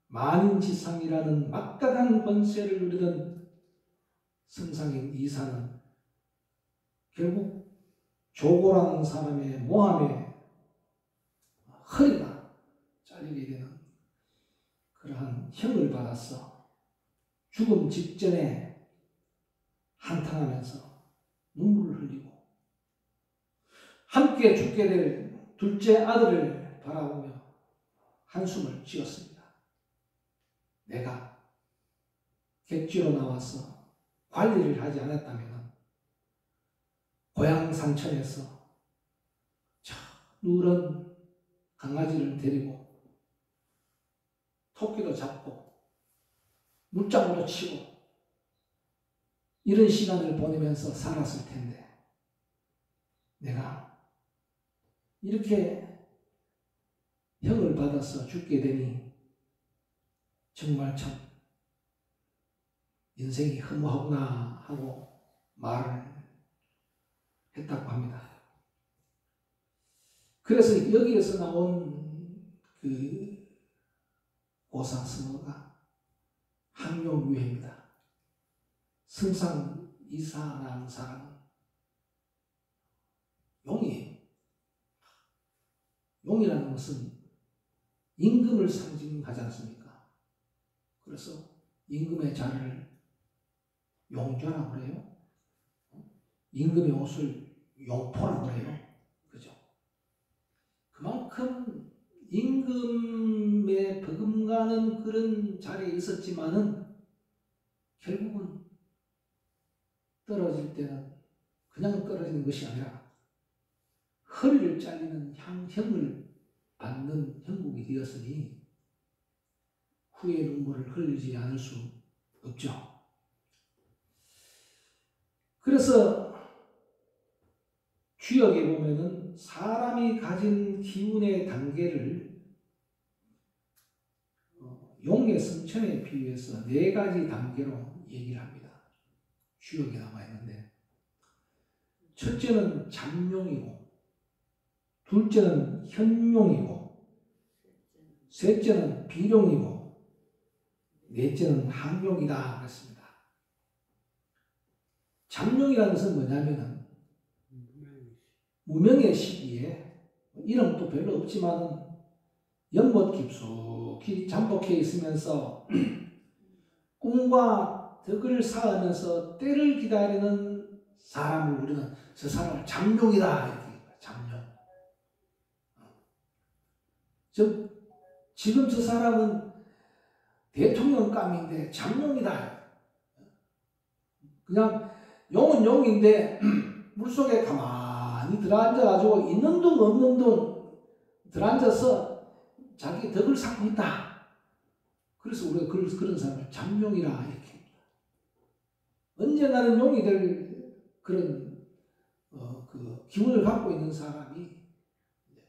만인지상이라는 막강한 권세를 누리던 승상인 이사는 결국 조고라는 사람의 모함에 허리가 잘리게 되는 그러한 형을 받았어. 죽음 직전에 한탄하면서 눈물을 흘리고 함께 죽게 될 둘째 아들을 바라보며 한숨을 쥐었습니다. 내가 객지로 나와서 관리를 하지 않았다면 고향 산천에서 저 누런 강아지를 데리고 토끼도 잡고 물장구도 치고 이런 시간을 보내면서 살았을 텐데 내가 이렇게 형을 받아서 죽게 되니 정말 참 인생이 허무하구나 하고 말을 했다고 합니다. 그래서 여기에서 나온 그 고사성어가 항용유해입니다. 승상 이사랑사랑은 용이에요. 용이라는 것은 임금을 상징하지 않습니까? 그래서 임금의 자리를 용좌라고 그래요. 임금의 옷을 용포라고 그래요. 그죠? 그만큼 임금의 버금가는 그런 자리에 있었지만은 결국은 떨어질 때는 그냥 떨어지는 것이 아니라 허리를 잘리는 형을 받는 형국이 되었으니 후에 눈물을 흘리지 않을 수 없죠. 그래서 주역에 보면은 사람이 가진 기운의 단계를 용의 승천에 비유해서 4가지 단계로 얘기를 합니다. 주역에 나와 있는데, 첫째는 잠용이고, 둘째는 현용이고, 셋째는 비용이고, 넷째는 항용이다 그랬습니다. 잠용이라는 것은 뭐냐면은 무명의 시기에 이름도 별로 없지만 연못 깊숙이 잠복해 있으면서 꿈과 덕을 쌓으면서 때를 기다리는 사람을 우리는 저 사람을 잠룡이다 이렇게 얘기해요. 잠룡. 지금 저 사람은 대통령감인데 잠룡이다. 그냥 용은 용인데 물속에 가만히 들어앉아가지고 있는 둥 없는 둥 들어앉아서 자기 덕을 쌓고 있다. 그래서 우리가 그런 사람을 잠룡이라 이렇게 합니다. 언젠가는 용이 될 그런 그 기운을 갖고 있는 사람이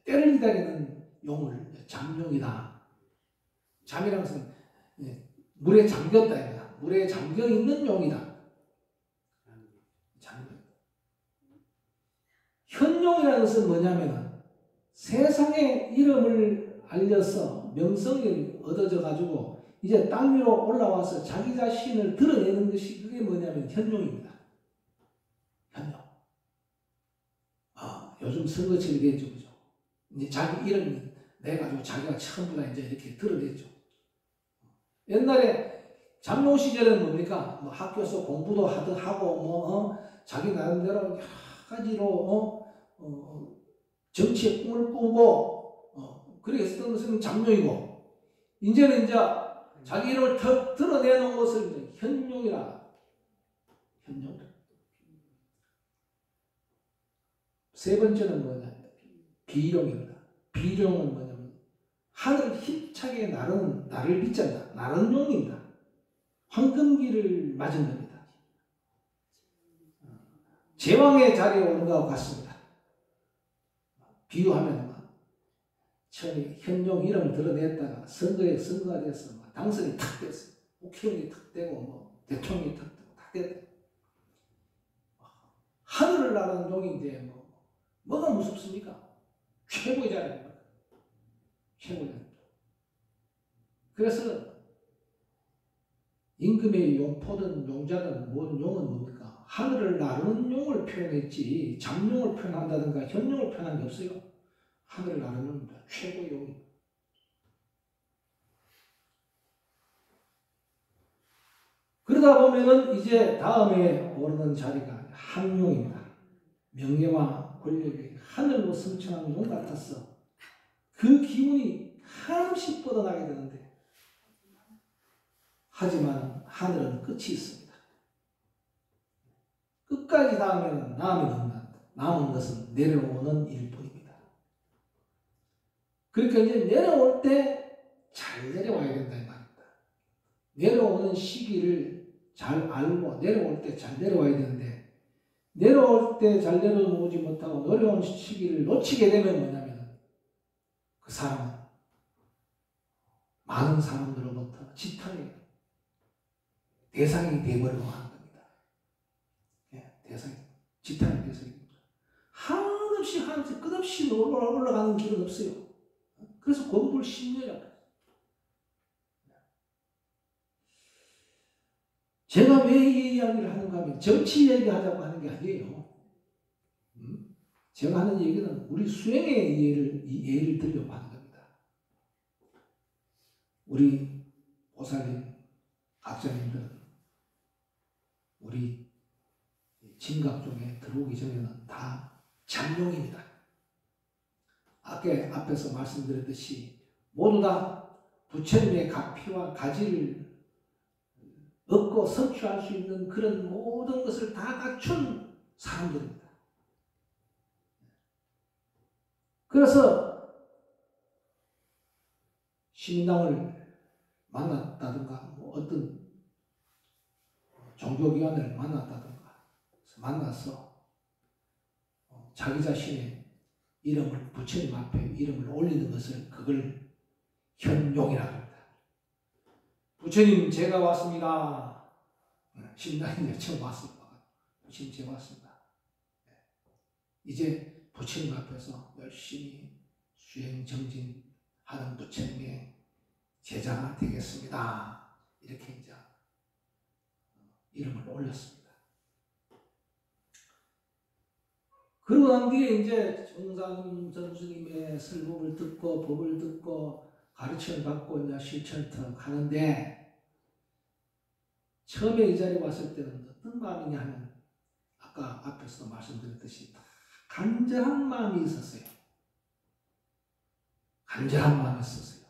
때를 기다리는 용을 잠룡이다. 잠이라는 것은 물에 잠겼다. 물에 잠겨 있는 용이다. 현용이라는 것은 뭐냐면 세상의 이름을 알려서 명성이 얻어져 가지고 이제 땅 위로 올라와서 자기 자신을 드러내는 것이 그게 뭐냐면 현용입니다. 현용. 요즘 선거철이 되죠, 그죠? 이제 자기 이름 내가지고 자기가 전부 다 이제 이렇게 드러냈죠. 옛날에 잠룡 시절에는 뭡니까? 뭐 학교에서 공부도 하고 자기 나름대로 여러 가지로 정치의 꿈을 꾸고 그렇게 했던 것은 잠룡이고, 이제는 이제 자기 이름을 드러내놓은 것을 이제 현용이라. 현용. 세 번째는 뭐냐? 비룡입니다. 비룡은 뭐냐면 하늘을 힘차게 나를 빗잔다. 나르는 용입니다. 황금기를 맞은 겁니다. 제왕의 자리에 오는 것과 같습니다. 비유하면 처음에 현용 이름을 드러냈다가 선거가 돼서 당선이 탁 됐어요. 국회의원이 탁 되고 대통령이 탁 되고 다 됐다. 하늘을 나르는 용인데 뭐가 무섭습니까? 최고의 자리입니다. 최고의 자리입니다. 그래서 임금의 용포든 용자든 모든 용은 뭡니까? 하늘을 나르는 용을 표현했지 잠용을 표현한다든가 현용을 표현한 게 없어요. 하늘을 나르는 최고의 용입니다. 그러다 보면은 이제 다음에 오르는 자리가 항용입니다. 명예와 권력이 하늘로 승천하는 용 같았어. 그 기운이 한없이 뻗어나게 되는데, 하지만 하늘은 끝이 있습니다. 끝까지 닿으면 남은 것은 내려오는 일뿐입니다. 그러니까 이제 내려올 때 잘 내려와야 된다 이 말입니다. 내려오는 시기를 잘 알고 내려올 때 잘 내려와야 되는데, 내려올 때 잘 내려오지 못하고 내려온 시기를 놓치게 되면 뭐냐면 그 사람은 많은 사람들로부터 지탄의 대상이 되어버리고 하는 겁니다. 예, 대상이, 지탄의 대상입니다. 한없이 끝없이 올라가는 길은 없어요. 그래서 공부를 10년이라고 해요. 제가 왜 이 이야기를 하는가 하면 정치 얘기하자고 하는 게 아니에요. 제가 하는 얘기는 우리 수행의 예를 들려고 하는 겁니다. 우리 보살님, 학자님들은 우리 진각종에 들어오기 전에는 다 잠룡입니다. 앞에서 말씀드렸듯이 모두 다 부처님의 가피와 가지를 얻고 성취할 수 있는 그런 모든 것을 다 갖춘 사람들입니다. 그래서 시민당을 만났다든가 어떤 종교기관을 만났다든가 만나서 자기 자신의 이름을 부처님 앞에 이름을 올리는 것을 그걸 현용이라고 합니다. 부처님 제가 왔습니다. 신당이 처음 왔습니다. 부처님 제가 왔습니다. 이제 부처님 앞에서 열심히 수행 정진하는 부처님의 제자가 되겠습니다. 이렇게 이제 이름을 올렸습니다. 그러고 난 뒤에 이제 정상 전수님의 설법을 듣고 법을 듣고 가르침을 받고 이제 실천을 하는데 처음에 이 자리에 왔을 때는 어떤 마음이냐 하면 아까 앞에서 말씀드렸듯이 간절한 마음이 있었어요. 간절한 마음이 있었어요.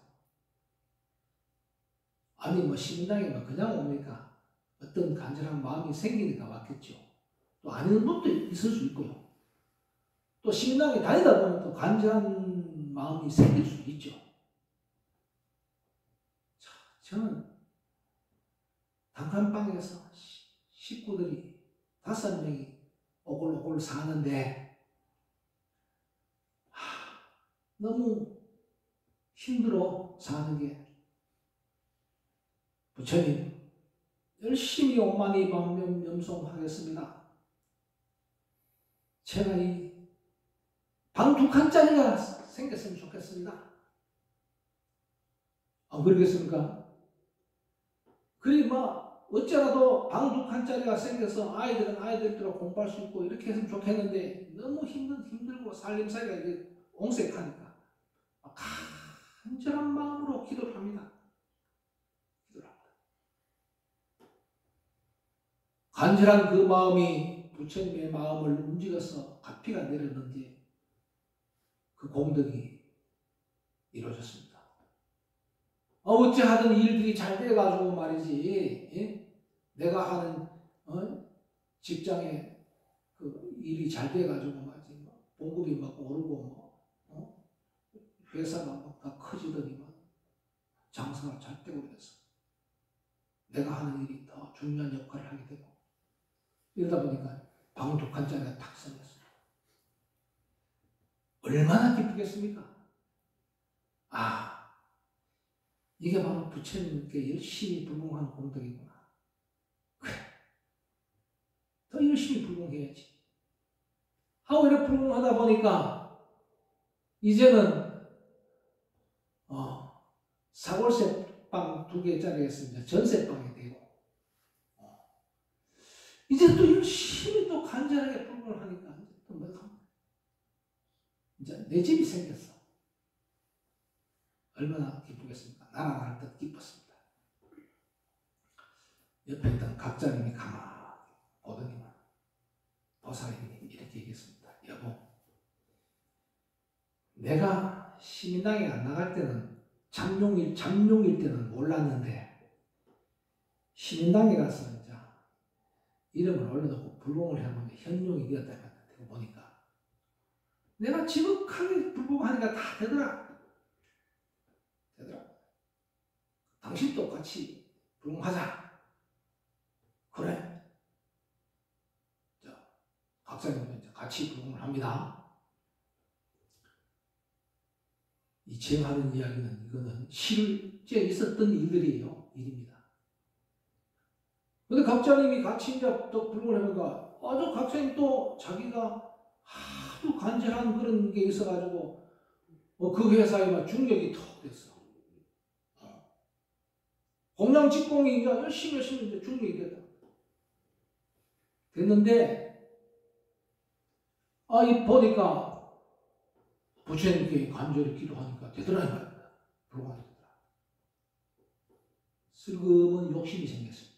아니 뭐 신당에 뭐 그냥 옵니까? 어떤 간절한 마음이 생기니까 왔겠죠. 또 아닌 분도 있을 수 있고요. 또 신당에 다니다 보면 또 간절한 마음이 생길 수 있죠. 자, 저는 단칸방에서 식구들이 5명이 오글오글 사는데 너무 힘들어 사는 게 부처님 열심히 오만이 방면 염송하겠습니다. 제가 이 방 2칸짜리가 생겼으면 좋겠습니다. 안 그러겠습니까? 그리 뭐 어쩌라도 방 2칸짜리가 생겨서 아이들은 아이들대로 공부할 수 있고 이렇게 했으면 좋겠는데 너무 힘들고 살림살이가 이게 옹색하니까 간절한 마음으로 기도를 합니다. 간절한 그 마음이 부처님의 마음을 움직여서 가피가 내렸는지 그 공덕이 이루어졌습니다. 어찌하든 일들이 잘 돼가지고 말이지, 예? 내가 하는 직장에 그 일이 잘 돼가지고 말이지, 봉급이 막 오르고 회사가 막 다 커지더니만 장사가 잘 되고 그래서 내가 하는 일이 더 중요한 역할을 하게 되고 이러다 보니까 방 2칸짜리가 탁 생겼어요. 얼마나 기쁘겠습니까? 이게 바로 부처님께 열심히 불공하는 공덕이구나. 그래, 더 열심히 불공해야지 하고 이렇게 불공하다 보니까 이제는 사골세방 2개짜리에서 이제 전세방이 되고 이제 또 열심히 또 간절하게 불공을 하니까 또 뭐가 이제 내 집이 생겼어. 얼마나 기쁘겠습니까? 나라할 듯 기뻤습니다. 옆에 있던 각자님이 가만히 보더니만 보살님이 이렇게 얘기했습니다. 여보, 내가 시민당에 안 나갈 때는 잠룡일 때는 몰랐는데 시민당에 가서 이제 이름을 올려놓고 불공을 해보면 현룡이 되었다면 보니까 내가 지극하게 불공하니까 다 되더라. 당신도 같이 불공하자. 그래. 자, 각자님도 이제 같이 불공을 합니다. 이 제가 하는 이야기는 이거는 실제 있었던 일입니다. 근데 각자님이 같이 이제 또 불문을 해보니까 아주 각자님 또 자기가 아주 간절한 그런 게 있어가지고 그 회사에 막 중력이 턱 됐어. 공장 직공이 이제 열심히 이제 중력이 됐다. 됐는데 이 보니까 부처님께 간절히 기도하니까 되더라는 말입니다. 불공하게 되더라. 슬금은 욕심이 생겼습니다.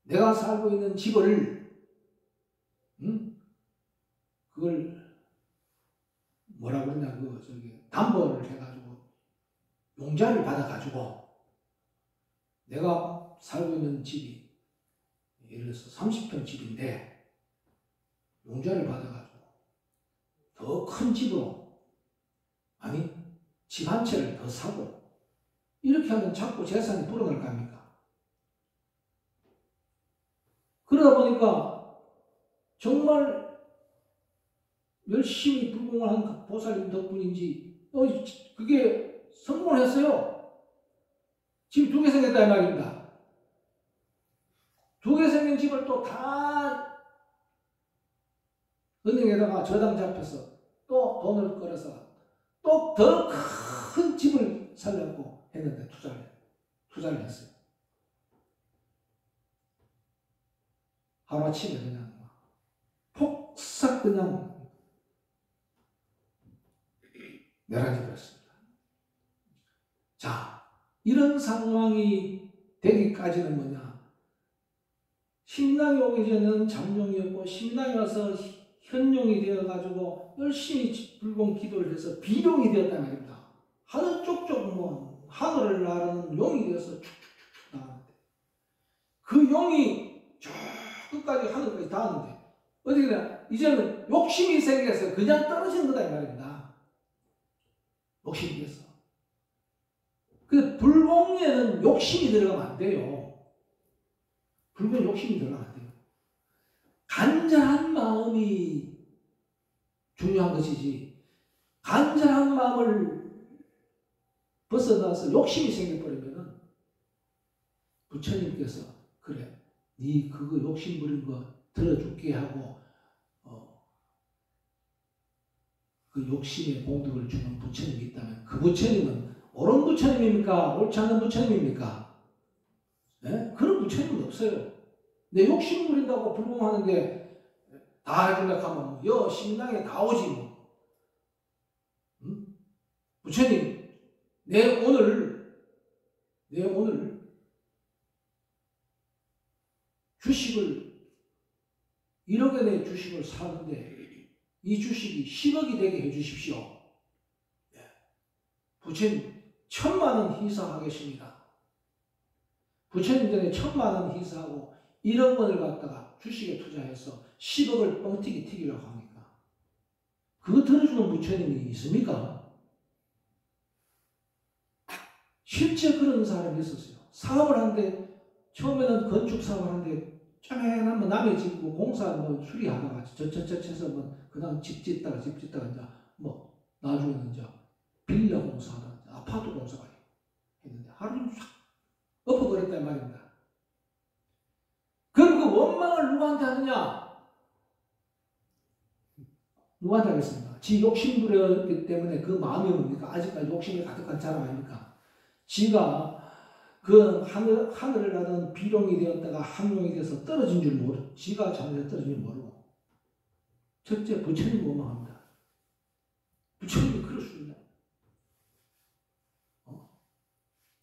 내가 살고 있는 집을 그걸 뭐라 그러냐 담보를 해가지고 용자를 받아가지고 내가 살고 있는 집이 예를 들어서 30평 집인데 용자를 받아가지고 더 큰 집으로 집 한 채를 더 사고 이렇게 하면 자꾸 재산이 불어날 거 아닙니까? 그러다 보니까 정말 열심히 불공을 한 보살님 덕분인지 그게 성공을 했어요. 집 2개 생겼다 이 말입니다. 2개 생긴 집을 또 다 은행에다가 저당 잡혀서 또 돈을 끌어서 또 더 큰 집을 살려고 했는데 투자를 했어요. 하루아침에 그냥 폭삭 그냥 내란이 되었습니다. 자, 이런 상황이 되기까지는 뭐냐? 신당이 오기 전에는 잠룡이었고 신당이 와서 현룡이 되어가지고 열심히 불공 기도를 해서 비룡이 되었단 말입니다. 하늘 쪽쪽 하늘을 나르는 용이 되어서 축축축 나가는데 그 용이 쭉 끝까지 하늘까지 닿았는데 어떻게 되냐? 이제는 욕심이 생겨서 그냥 떨어지는 거다 이 말입니다. 욕심이 돼서. 근데 불공에는 욕심이 들어가면 안 돼요. 불공 욕심이 들어가면 안 돼요. 간절한 마음이 중요한 것이지 간절한 마음을 벗어나서 욕심이 생겨버리면은 부처님께서 그래 네 그거 욕심 부린 거 들어줄게 하고 그 욕심의 공덕을 주는 부처님이 있다면 그 부처님은 옳은 부처님입니까? 옳지 않은 부처님입니까? 네? 그런 부처님은 없어요. 내 욕심 부린다고 불공하는데 다 해주려고 하면 신당에 다 오지 뭐. 부처님 내 오늘 주식을 1억 원의 주식을 사는데 이 주식이 10억이 되게 해주십시오. 부처님 1000만 원 희사하겠습니다. 부처님 전에 1000만 원 희사하고 1억 원을 갖다가 주식에 투자해서 10억을 뻥튀기 튀기려고 합니까? 그거 들어주는 부처님이 있습니까? 실제 그런 사람이 있었어요. 사업을 하는데 처음에는 건축 사업을 하는데 쪼맨한 남의 집 공사 수리하다가 저쳐서 그다음 집 짓다가 이제 나중에는 이제 빌라 공사하다가 아파트 공사가 했는데 하루는 싹 엎어버렸단 말입니다. 그럼 그 원망을 누구한테 하느냐? 누구한테 하겠습니까? 지 욕심 부렸기 때문에 그 마음이 뭡니까? 아직까지 욕심이 가득한 사람 아닙니까? 지가 그 하늘을 나는 비룡이 되었다가 함룡이 되어서 떨어진 줄 모르고 지가 잠에서 떨어진 줄 모르고 첫째 부처님 원망합니다. 부처님이 그럴 수 있나?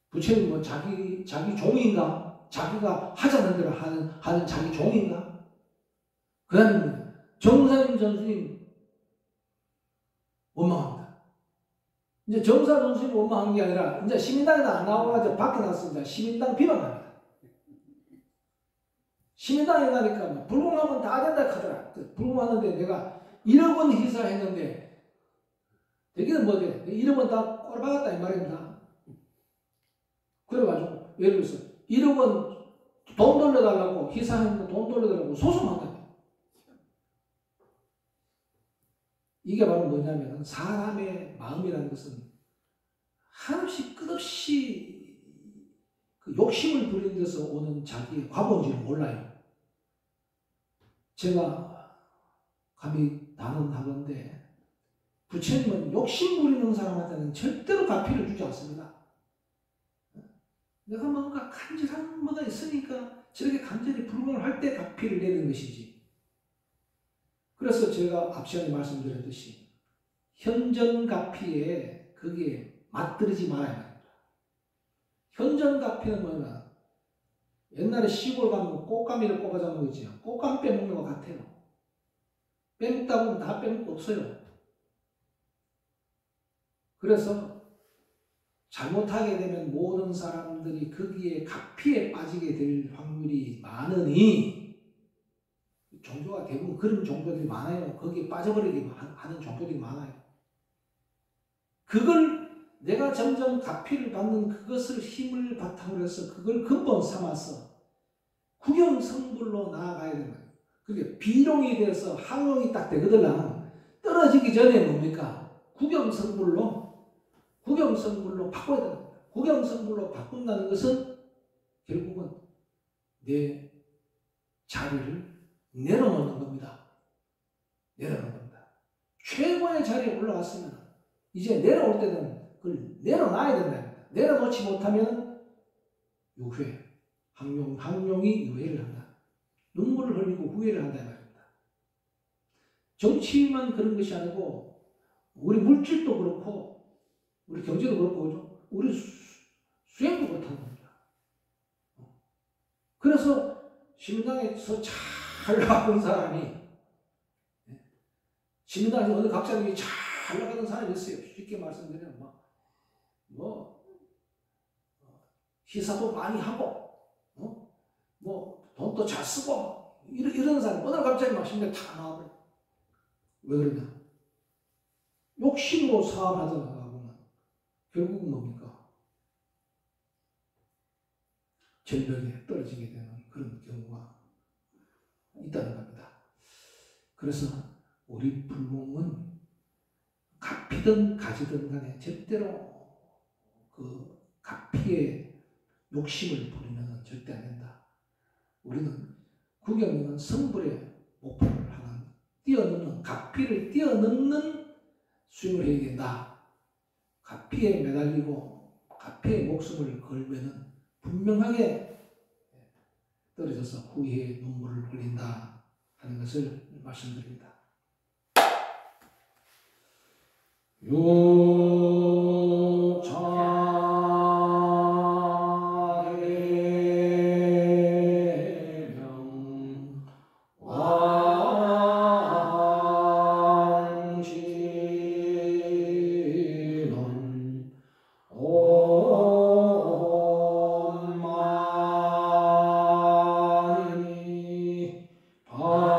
부처님 자기 종인가? 자기가 하자는 대로 하는 자기 종인가? 그 다음에 정사님 전수님 원망합니다. 이제 정사 전수님 원망한 게 아니라 이제 시민당에도 안 나와가지고 밖에 나왔습니다. 시민당 비방합니다. 시민당에 가니까 불공하면 다 된다 하더라. 불공하는데 내가 1억 원 희사했는데 되기는 뭐돼? 1억 원 다 꼴박았다 이 말입니다. 그래가지고 예를 들어서 1억 원 돈 돌려달라고 희사했는데 돈 돌려달라고 소송한다. 이게 바로 뭐냐면 사람의 마음이라는 것은 한없이 끝없이 그 욕심을 부리는 데서 오는 자기의 과보인지를 몰라요. 제가 감히 단언하건대 부처님은 욕심 부리는 사람한테는 절대로 가피를 주지 않습니다. 내가 뭔가 간절한 뭐가 있으니까 저렇게 간절히 불공을 할 때 가피를 내는 것이지. 그래서 제가 앞 시간에 말씀드렸듯이 현전가피에 거기에 맞들이지 말아야 합니다. 현전가피는 뭐냐? 옛날에 시골 가면 꽃가미를 뽑아 잡는 거 있지요. 꽃가미 빼먹는 것 같아요. 빼먹다 보면 다 빼먹고 없어요. 그래서 잘못하게 되면 모든 사람들이 거기에 가피에 빠지게 될 확률이 많으니 종교가 대부분 그런 종교들이 많아요. 거기에 빠져버리게 하는 종교들이 많아요. 그걸 내가 점점 가피를 받는 그것을 힘을 바탕으로 해서 그걸 근본 삼아서 구경성불로 나아가야 된다. 그게 비룡이 돼서 항용이 딱 되거든. 떨어지기 전에 뭡니까? 구경성불로 바꿔야 된다. 구경성불로 바꾼다는 것은 결국은 내 자리를 내려놓는 겁니다. 내려놓는 겁니다. 최고의 자리에 올라갔으면 이제 내려올 때는 그걸 내려놔야 된다. 내려놓지 못하면 유회, 항용이 유회를 한다. 눈물을 흘리고 후회를 한다 말입니다. 정치만 그런 것이 아니고 우리 물질도 그렇고 우리 경제도 그렇고 그죠? 우리 수행도 그렇다는 겁니다. 그래서 신당에서 잘 나가는 사람이 신당에서 어느 각자들이 잘 나가는 사람이 있어요. 쉽게 말씀드리면 희사도 많이 하고 돈도 잘 쓰고 이런 사람 어느 갑자기 막 신당 다 나와버려. 왜 그러냐? 욕심으로 사업하다 나가면 결국은 뭡니까? 절벽에 떨어지게 되는 그런 경우가 있다는 겁니다. 그래서 우리 불공은 가피든 가지든 간에 절대로 그 가피의 욕심을 부리면 절대 안 된다. 우리는 구경은 성불의 목표를 하는 뛰어넘는 가피를 뛰어넘는 수행을 해야 된다. 가피에 매달리고 가피의 목숨을 걸면은 분명하게 떨어져서 후회의 눈물을 흘린다 하는 것을 말씀드립니다. 요차례명 왕신원 옴마니 밤매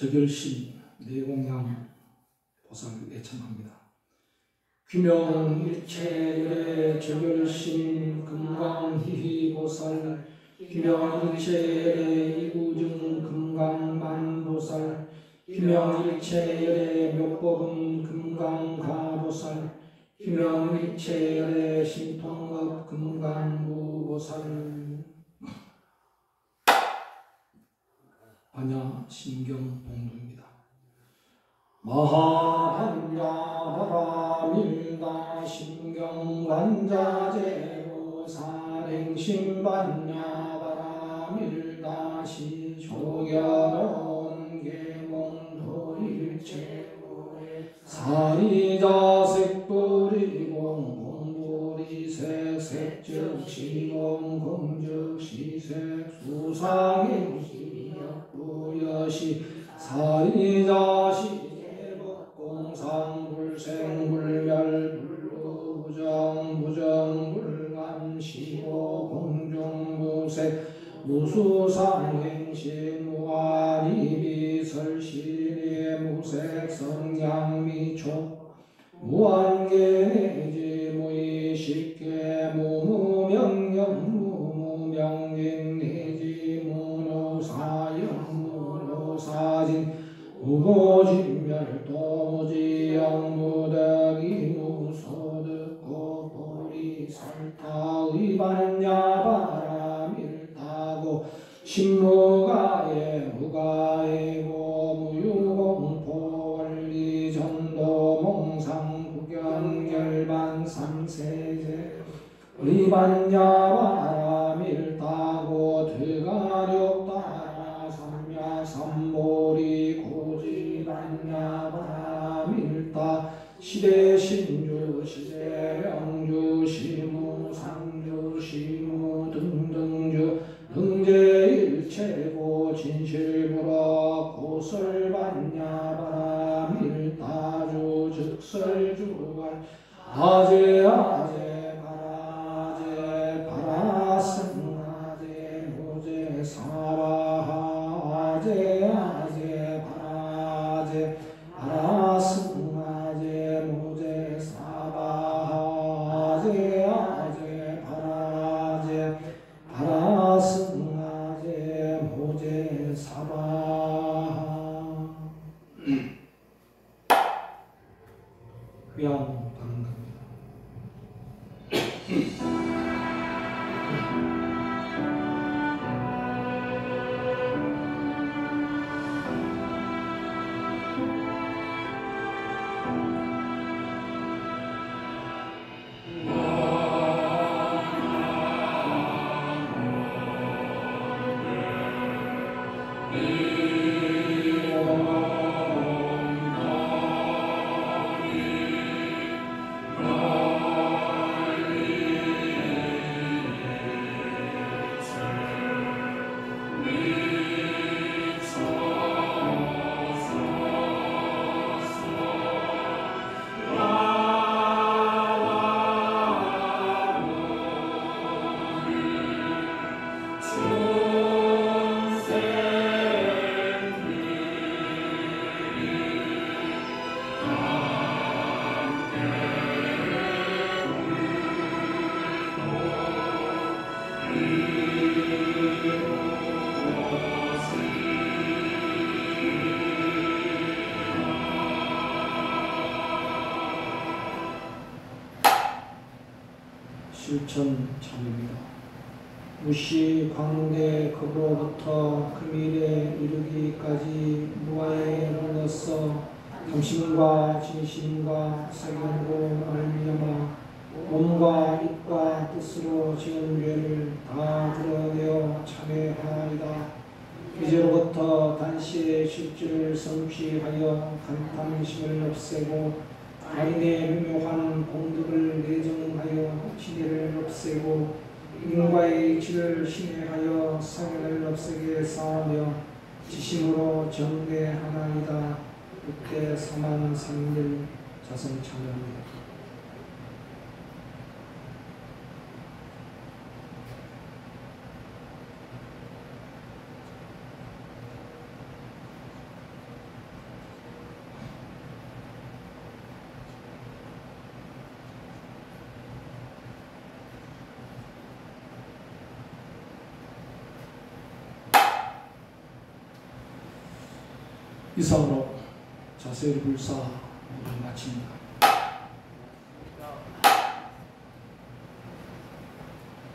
저결신 내공양 보살 애청합니다. 귀명일체열의 저결신 금강희희 보살, 귀명일체열의 이구증 금강만보살, 귀명일체열의 묘법음 금강가보살, 귀명일체열의 신통업 금강무보살. 반야 신경봉도입니다. 마하반야바라밀다 신경관자재고 살행심반야바라밀다 시조견온 계몽도일체고에 사리자색불이공 공불이색 색즉시공 공즉시색 수상행시역 부여시 사리자시 공상불생불멸 불루부정부정불감시고 공중무색 무수상행시 무아리비설시리에 무색 성냥미촉 무한계내지 무의식계 무무명령 무무명객내지 무노사영 무노사진 무고진멸 도무지영 무덕이 무소득고 보리설타 의반야바라밀타고 신무가에 무가에고 무유공포 원리전도 몽상국연결반 삼세제 의반야바라밀타고 드가력따라 삼야삼보리 고지반야바라밀타 시대신주 시대명주 시무상주 시무 등등주 등재일체고 진실불어 고설반야바라밀타주 즉설주발 아제아제 바라제 바라승 아제 무제 사바하 아제아제 바라제 바라승 아제 무제 사바하 아제아제 바라제 바라승 아제 무제 사바하. 휴양 방갑니다. 실천 참입니다. 무시 광대 극으로부터 금일에 이르기까지 무아에 불러서 탐심과 진심과 사견으로 말미암아 몸과 입과 뜻으로 지은 죄를 다 드러내어 참회하리다. 이제로부터 단시의 실질을 성취하여 간탐심을 없애고 아인의 묘한 공덕을 내정하여 지혜를 없애고 인과의 질을 신뢰하여 사견을 없애게 쌓으며 지심으로 정대하나이다. 그때 사만 상들 자성 참여합니다. 이상으로 자세를 불사 모두 마칩니다.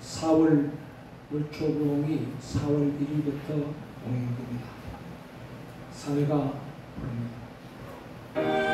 4월 월초봉이 4월 1일부터 봉행됩니다. 사회가 부릅니다.